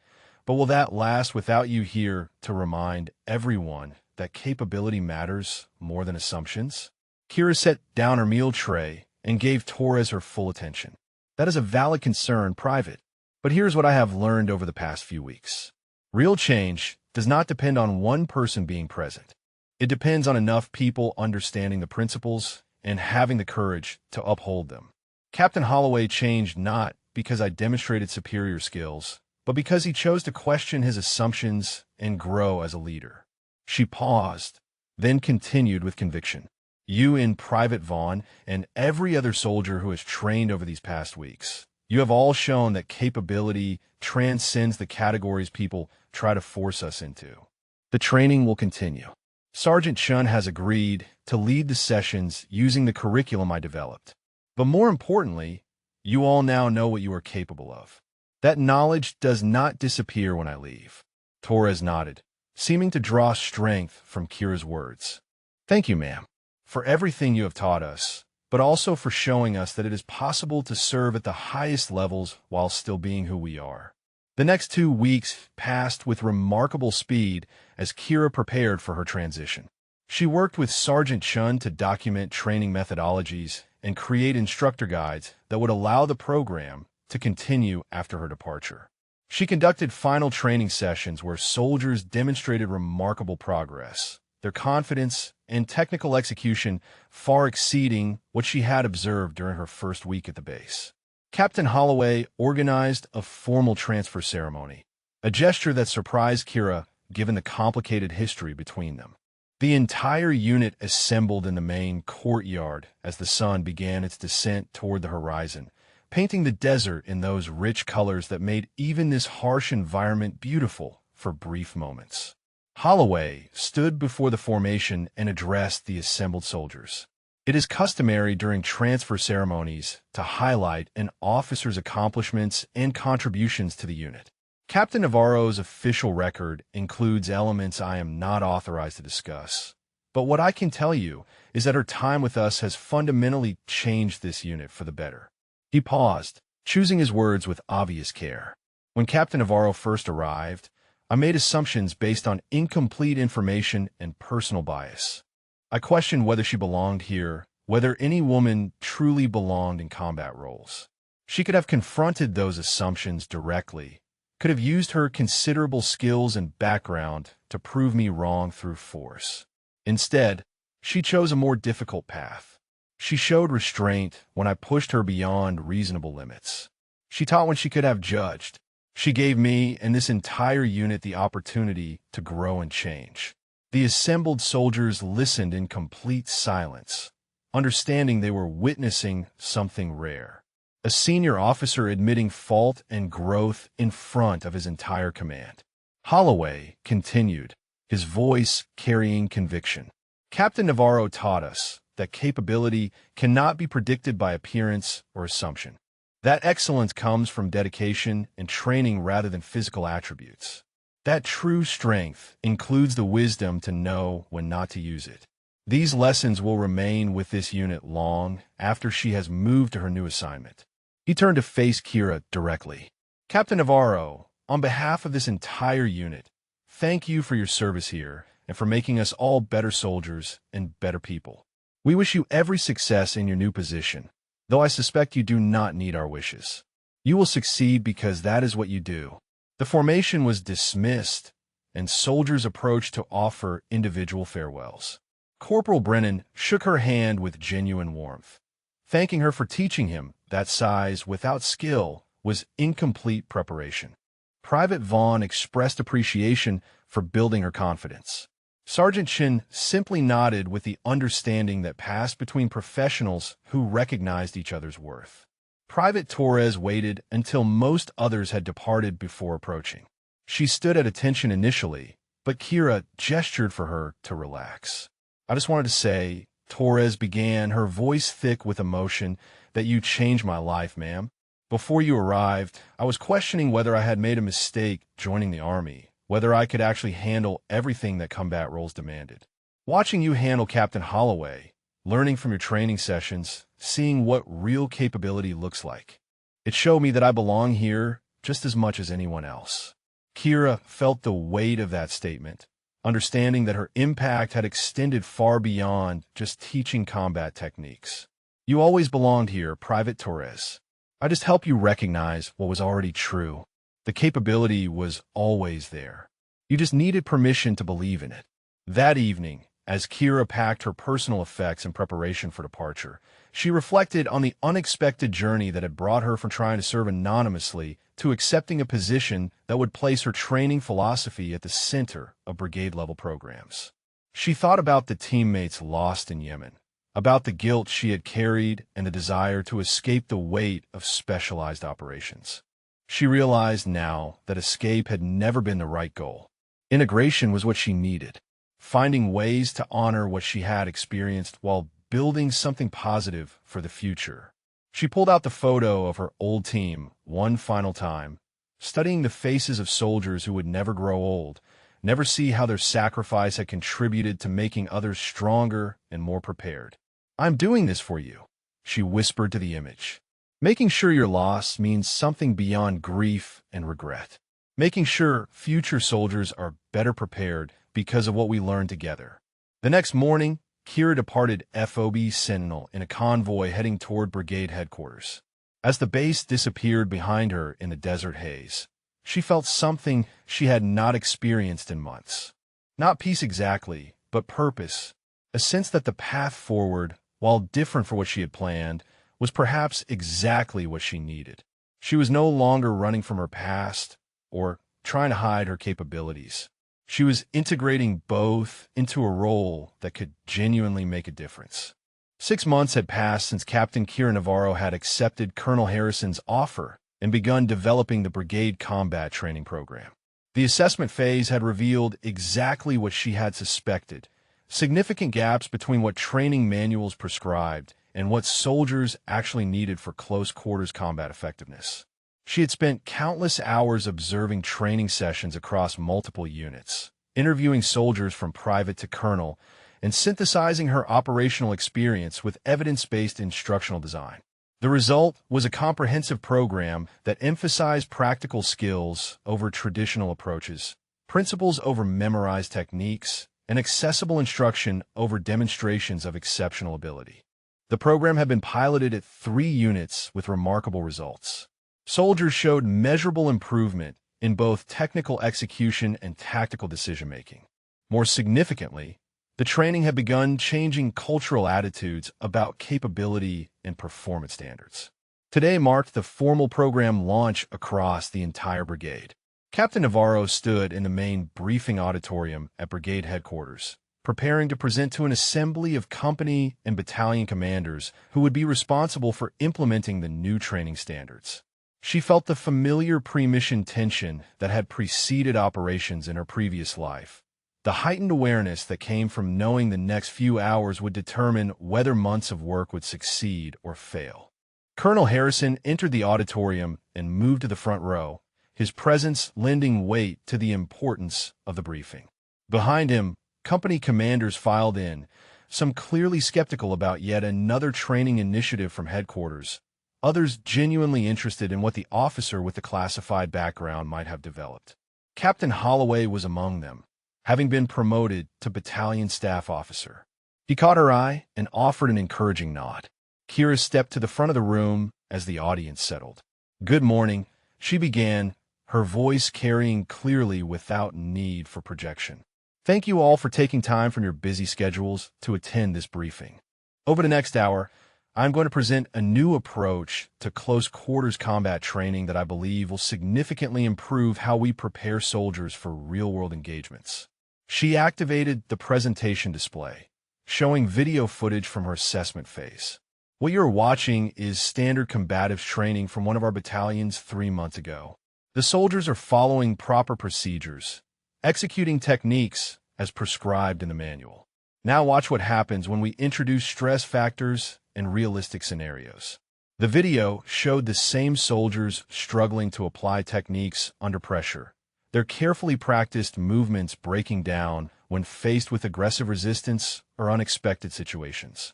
S1: but will that last without you here to remind everyone that capability matters more than assumptions?" Kira set down her meal tray and gave Torres her full attention. "That is a valid concern, Private, but here's what I have learned over the past few weeks. Real change does not depend on one person being present. It depends on enough people understanding the principles and having the courage to uphold them. Captain Holloway changed not because I demonstrated superior skills, but because he chose to question his assumptions and grow as a leader." She paused, then continued with conviction. "You in Private Vaughn and every other soldier who has trained over these past weeks, you have all shown that capability transcends the categories people try to force us into. The training will continue. Sergeant Chun has agreed to lead the sessions using the curriculum I developed. But more importantly, you all now know what you are capable of. That knowledge does not disappear when I leave." Torres nodded. seeming to draw strength from Kira's words. "Thank you, ma'am, for everything you have taught us, but also for showing us that it is possible to serve at the highest levels while still being who we are." The next 2 weeks passed with remarkable speed as Kira prepared for her transition. She worked with Sergeant Chun to document training methodologies and create instructor guides that would allow the program to continue after her departure. She conducted final training sessions where soldiers demonstrated remarkable progress, their confidence and technical execution far exceeding what she had observed during her first week at the base. Captain Holloway organized a formal transfer ceremony, a gesture that surprised Kira given the complicated history between them. The entire unit assembled in the main courtyard as the sun began its descent toward the horizon, painting the desert in those rich colors that made even this harsh environment beautiful for brief moments. Holloway stood before the formation and addressed the assembled soldiers. It is customary during transfer ceremonies to highlight an officer's accomplishments and contributions to the unit. Captain Navarro's official record includes elements I am not authorized to discuss, but what I can tell you is that her time with us has fundamentally changed this unit for the better. He paused, choosing his words with obvious care. When Captain Navarro first arrived, I made assumptions based on incomplete information and personal bias. I questioned whether she belonged here, whether any woman truly belonged in combat roles. She could have confronted those assumptions directly, could have used her considerable skills and background to prove me wrong through force. Instead, she chose a more difficult path. She showed restraint when I pushed her beyond reasonable limits. She taught when she could have judged. She gave me and this entire unit the opportunity to grow and change. The assembled soldiers listened in complete silence, understanding they were witnessing something rare. A senior officer admitting fault and growth in front of his entire command. Holloway continued, his voice carrying conviction. Captain Navarro taught us that capability cannot be predicted by appearance or assumption. That excellence comes from dedication and training rather than physical attributes. That true strength includes the wisdom to know when not to use it. These lessons will remain with this unit long after she has moved to her new assignment. He turned to face Kira directly. "Captain Navarro, on behalf of this entire unit, thank you for your service here and for making us all better soldiers and better people. We wish you every success in your new position, though I suspect you do not need our wishes. You will succeed because that is what you do." The formation was dismissed, and soldiers approached to offer individual farewells. Corporal Brennan shook her hand with genuine warmth, thanking her for teaching him that size without skill was incomplete preparation. Private Vaughn expressed appreciation for building her confidence. Sergeant Chin simply nodded with the understanding that passed between professionals who recognized each other's worth. Private Torres waited until most others had departed before approaching. She stood at attention initially, but Kira gestured for her to relax. "I just wanted to say," Torres began, her voice thick with emotion, "that you changed my life, ma'am. Before you arrived, I was questioning whether I had made a mistake joining the Army, whether I could actually handle everything that combat roles demanded. Watching you handle Captain Holloway, learning from your training sessions, seeing what real capability looks like, it showed me that I belong here just as much as anyone else." Kira felt the weight of that statement, understanding that her impact had extended far beyond just teaching combat techniques. "You always belonged here, Private Torres. I just helped you recognize what was already true. The capability was always there. You just needed permission to believe in it." That evening, as Kira packed her personal effects in preparation for departure, she reflected on the unexpected journey that had brought her from trying to serve anonymously to accepting a position that would place her training philosophy at the center of brigade-level programs. She thought about the teammates lost in Yemen, about the guilt she had carried and the desire to escape the weight of specialized operations. She realized now that escape had never been the right goal. Integration was what she needed, finding ways to honor what she had experienced while building something positive for the future. She pulled out the photo of her old team one final time, studying the faces of soldiers who would never grow old, never see how their sacrifice had contributed to making others stronger and more prepared. "I'm doing this for you," she whispered to the image. "Making sure your loss means something beyond grief and regret. Making sure future soldiers are better prepared because of what we learned together." The next morning, Kira departed FOB Sentinel in a convoy heading toward brigade headquarters. As the base disappeared behind her in the desert haze, she felt something she had not experienced in months. Not peace exactly, but purpose, a sense that the path forward, while different from what she had planned, was perhaps exactly what she needed. She was no longer running from her past or trying to hide her capabilities. She was integrating both into a role that could genuinely make a difference. 6 months had passed since Captain Kira Navarro had accepted Colonel Harrison's offer and begun developing the brigade combat training program. The assessment phase had revealed exactly what she had suspected: significant gaps between what training manuals prescribed and what soldiers actually needed for close quarters combat effectiveness. She had spent countless hours observing training sessions across multiple units, interviewing soldiers from private to colonel, and synthesizing her operational experience with evidence-based instructional design. The result was a comprehensive program that emphasized practical skills over traditional approaches, principles over memorized techniques, and accessible instruction over demonstrations of exceptional ability. The program had been piloted at 3 units with remarkable results. Soldiers showed measurable improvement in both technical execution and tactical decision-making. More significantly, the training had begun changing cultural attitudes about capability and performance standards. Today marked the formal program launch across the entire brigade. Captain Navarro stood in the main briefing auditorium at brigade headquarters, preparing to present to an assembly of company and battalion commanders who would be responsible for implementing the new training standards. She felt the familiar pre-mission tension that had preceded operations in her previous life, the heightened awareness that came from knowing the next few hours would determine whether months of work would succeed or fail. Colonel Harrison entered the auditorium and moved to the front row, his presence lending weight to the importance of the briefing. Behind him, company commanders filed in, some clearly skeptical about yet another training initiative from headquarters, others genuinely interested in what the officer with the classified background might have developed. Captain Holloway was among them, having been promoted to battalion staff officer. He caught her eye and offered an encouraging nod. Kira stepped to the front of the room as the audience settled. "Good morning," she began, her voice carrying clearly without need for projection. "Thank you all for taking time from your busy schedules to attend this briefing. Over the next hour, I'm going to present a new approach to close quarters combat training that I believe will significantly improve how we prepare soldiers for real-world engagements." She activated the presentation display, showing video footage from her assessment phase. "What you're watching is standard combatives training from one of our battalions 3 months ago. The soldiers are following proper procedures, executing techniques as prescribed in the manual. Now watch what happens when we introduce stress factors and realistic scenarios." The video showed the same soldiers struggling to apply techniques under pressure, their carefully practiced movements breaking down when faced with aggressive resistance or unexpected situations.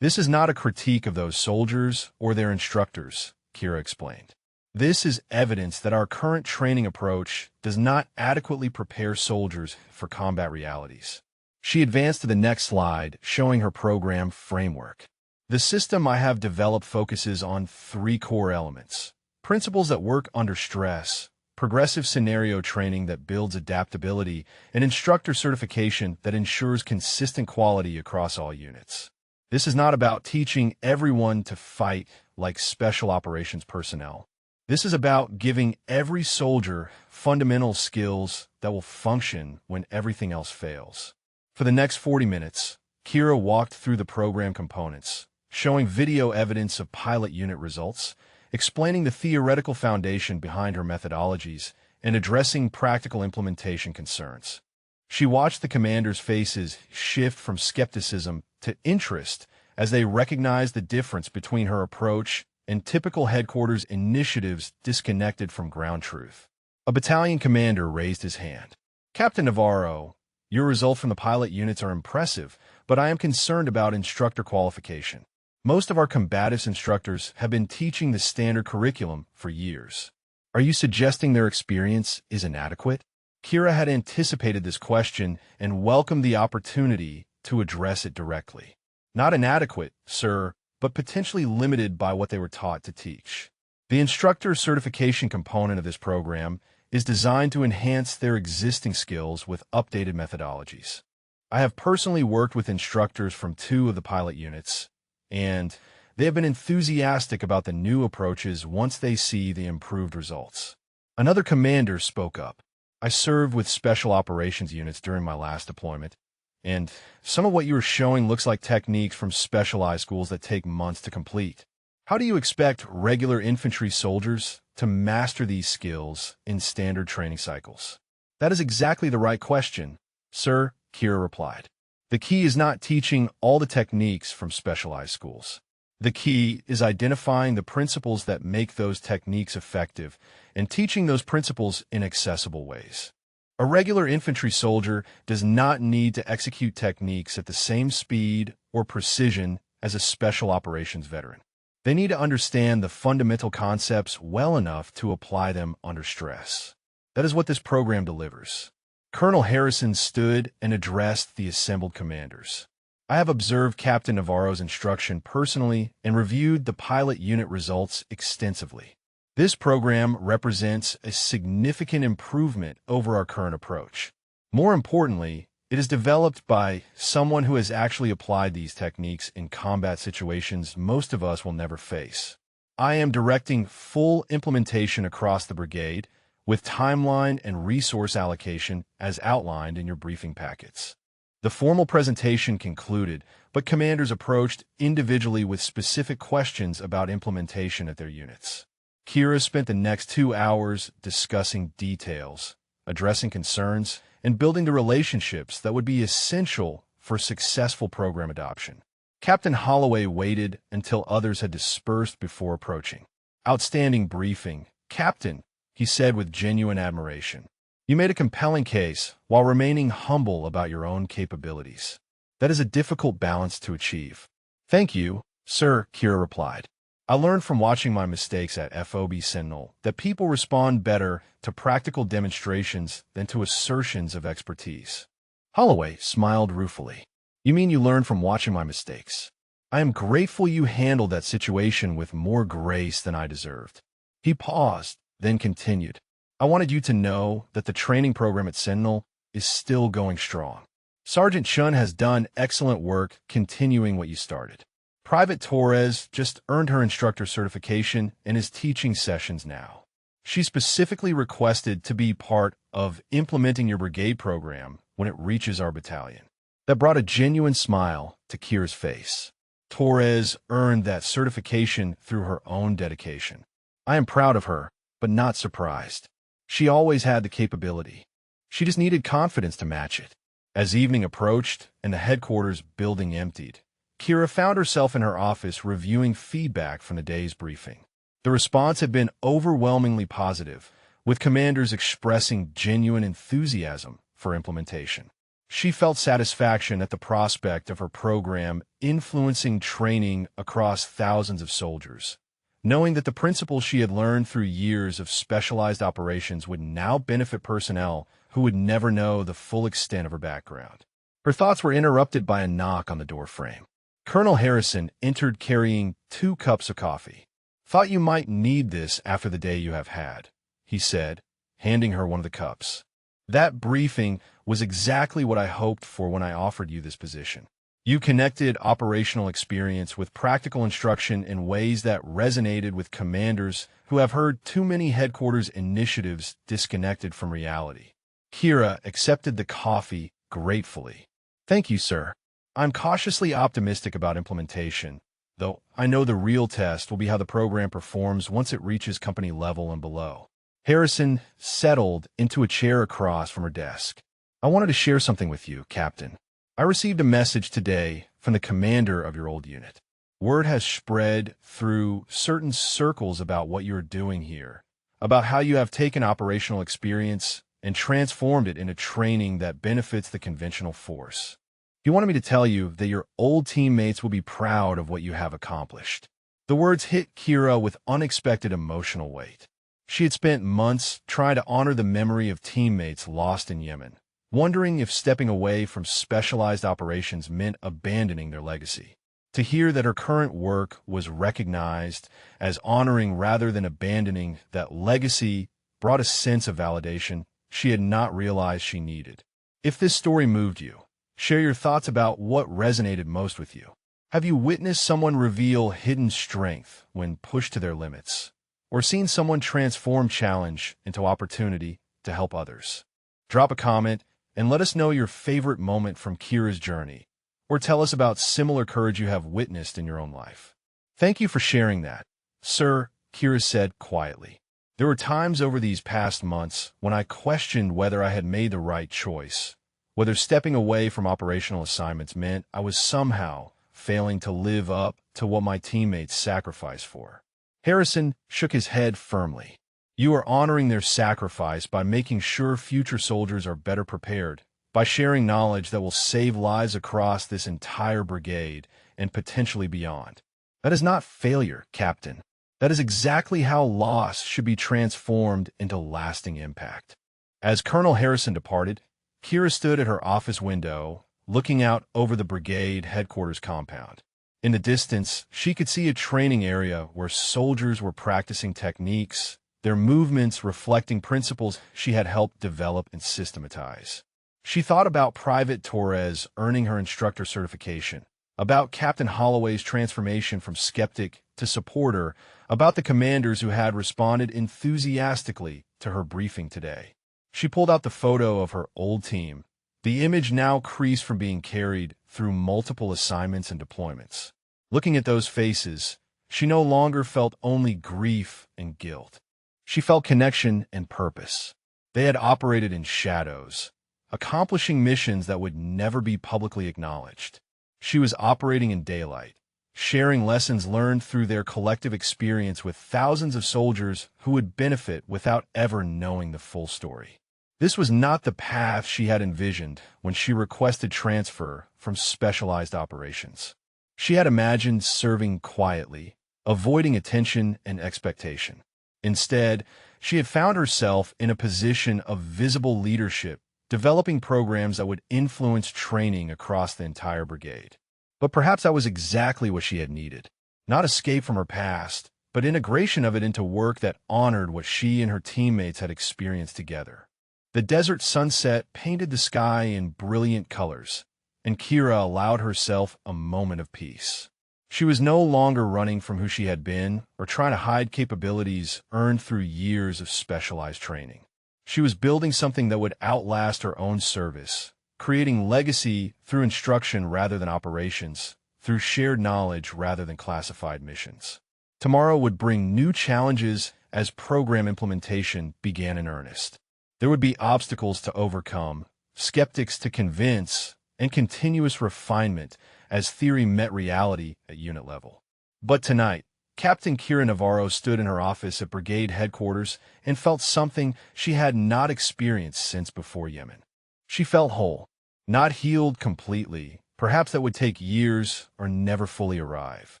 S1: "This is not a critique of those soldiers or their instructors," Kira explained. "This is evidence that our current training approach does not adequately prepare soldiers for combat realities." She advanced to the next slide, showing her program framework. "The system I have developed focuses on 3 core elements: principles that work under stress, progressive scenario training that builds adaptability, and instructor certification that ensures consistent quality across all units. This is not about teaching everyone to fight like special operations personnel. This is about giving every soldier fundamental skills that will function when everything else fails." For the next 40 minutes, Kira walked through the program components, showing video evidence of pilot unit results, explaining the theoretical foundation behind her methodologies, and addressing practical implementation concerns. She watched the commanders' faces shift from skepticism to interest as they recognized the difference between her approach and typical headquarters initiatives disconnected from ground truth. A battalion commander raised his hand. Captain Navarro, your results from the pilot units are impressive, but I am concerned about instructor qualification. Most of our combatives instructors have been teaching the standard curriculum for years. Are you suggesting their experience is inadequate? Kira had anticipated this question and welcomed the opportunity to address it directly. Not inadequate, sir, but potentially limited by what they were taught to teach. The instructor certification component of this program is designed to enhance their existing skills with updated methodologies. I have personally worked with instructors from 2 of the pilot units, and they have been enthusiastic about the new approaches once they see the improved results. Another commander spoke up. I served with special operations units during my last deployment, and some of what you were showing looks like techniques from specialized schools that take months to complete. How do you expect regular infantry soldiers to master these skills in standard training cycles? That is exactly the right question, sir, Kira replied. The key is not teaching all the techniques from specialized schools. The key is identifying the principles that make those techniques effective and teaching those principles in accessible ways. A regular infantry soldier does not need to execute techniques at the same speed or precision as a special operations veteran. They need to understand the fundamental concepts well enough to apply them under stress. That is what this program delivers. Colonel Harrison stood and addressed the assembled commanders. I have observed Captain Navarro's instruction personally and reviewed the pilot unit results extensively. This program represents a significant improvement over our current approach. More importantly, it is developed by someone who has actually applied these techniques in combat situations most of us will never face. I am directing full implementation across the brigade with timeline and resource allocation as outlined in your briefing packets. The formal presentation concluded, but commanders approached individually with specific questions about implementation at their units. Kira spent the next 2 hours discussing details, addressing concerns, and building the relationships that would be essential for successful program adoption. Captain Holloway waited until others had dispersed before approaching. Outstanding briefing, Captain, he said with genuine admiration. You made a compelling case while remaining humble about your own capabilities. That is a difficult balance to achieve. Thank you, sir, Kira replied. I learned from watching my mistakes at FOB Sentinel that people respond better to practical demonstrations than to assertions of expertise. Holloway smiled ruefully. You mean you learned from watching my mistakes? I am grateful you handled that situation with more grace than I deserved. He paused, then continued. I wanted you to know that the training program at Sentinel is still going strong. Sergeant Chun has done excellent work continuing what you started. Private Torres just earned her instructor certification and is teaching sessions now. She specifically requested to be part of implementing your brigade program when it reaches our battalion. That brought a genuine smile to Kira's face. Torres earned that certification through her own dedication. I am proud of her, but not surprised. She always had the capability. She just needed confidence to match it. As evening approached and the headquarters building emptied, Kira found herself in her office reviewing feedback from the day's briefing. The response had been overwhelmingly positive, with commanders expressing genuine enthusiasm for implementation. She felt satisfaction at the prospect of her program influencing training across thousands of soldiers, knowing that the principles she had learned through years of specialized operations would now benefit personnel who would never know the full extent of her background. Her thoughts were interrupted by a knock on the doorframe. Colonel Harrison entered carrying 2 cups of coffee. Thought you might need this after the day you have had, he said, handing her one of the cups. That briefing was exactly what I hoped for when I offered you this position. You connected operational experience with practical instruction in ways that resonated with commanders who have heard too many headquarters initiatives disconnected from reality. Kira accepted the coffee gratefully. Thank you, sir. I'm cautiously optimistic about implementation, though I know the real test will be how the program performs once it reaches company level and below. Harrison settled into a chair across from her desk. I wanted to share something with you, Captain. I received a message today from the commander of your old unit. Word has spread through certain circles about what you're doing here, about how you have taken operational experience and transformed it into training that benefits the conventional force. He wanted me to tell you that your old teammates will be proud of what you have accomplished. The words hit Kira with unexpected emotional weight. She had spent months trying to honor the memory of teammates lost in Yemen, wondering if stepping away from specialized operations meant abandoning their legacy. To hear that her current work was recognized as honoring rather than abandoning that legacy brought a sense of validation she had not realized she needed. If this story moved you, share your thoughts about what resonated most with you. Have you witnessed someone reveal hidden strength when pushed to their limits, or seen someone transform challenge into opportunity to help others? Drop a comment and let us know your favorite moment from Kira's journey, or tell us about similar courage you have witnessed in your own life. Thank you for sharing that, sir, Kira said quietly. There were times over these past months when I questioned whether I had made the right choice, whether stepping away from operational assignments meant I was somehow failing to live up to what my teammates sacrificed for. Harrison shook his head firmly. You are honoring their sacrifice by making sure future soldiers are better prepared, by sharing knowledge that will save lives across this entire brigade and potentially beyond. That is not failure, Captain. That is exactly how loss should be transformed into lasting impact. As Colonel Harrison departed, Kira stood at her office window, looking out over the brigade headquarters compound. In the distance, she could see a training area where soldiers were practicing techniques, their movements reflecting principles she had helped develop and systematize. She thought about Private Torres earning her instructor certification, about Captain Holloway's transformation from skeptic to supporter, about the commanders who had responded enthusiastically to her briefing today. She pulled out the photo of her old team, the image now creased from being carried through multiple assignments and deployments. Looking at those faces, she no longer felt only grief and guilt. She felt connection and purpose. They had operated in shadows, accomplishing missions that would never be publicly acknowledged. She was operating in daylight, sharing lessons learned through their collective experience with thousands of soldiers who would benefit without ever knowing the full story. This was not the path she had envisioned when she requested transfer from specialized operations. She had imagined serving quietly, avoiding attention and expectation. Instead, she had found herself in a position of visible leadership, developing programs that would influence training across the entire brigade. But perhaps that was exactly what she had needed. Not escape from her past, but integration of it into work that honored what she and her teammates had experienced together. The desert sunset painted the sky in brilliant colors, and Kira allowed herself a moment of peace. She was no longer running from who she had been or trying to hide capabilities earned through years of specialized training. She was building something that would outlast her own service, creating legacy through instruction rather than operations, through shared knowledge rather than classified missions. Tomorrow would bring new challenges as program implementation began in earnest. There would be obstacles to overcome, skeptics to convince, and continuous refinement as theory met reality at unit level. But tonight, Captain Kira Navarro stood in her office at brigade headquarters and felt something she had not experienced since before Yemen. She felt whole, not healed completely, perhaps that would take years or never fully arrive,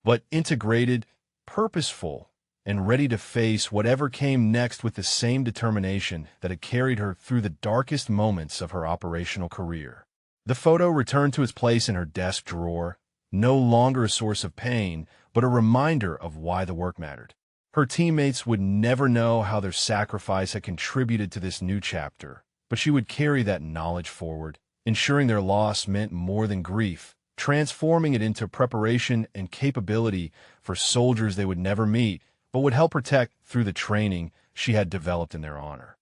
S1: but integrated, purposeful, and ready to face whatever came next with the same determination that had carried her through the darkest moments of her operational career. The photo returned to its place in her desk drawer, no longer a source of pain, but a reminder of why the work mattered. Her teammates would never know how their sacrifice had contributed to this new chapter, but she would carry that knowledge forward, ensuring their loss meant more than grief, transforming it into preparation and capability for soldiers they would never meet, but would help protect through the training she had developed in their honor.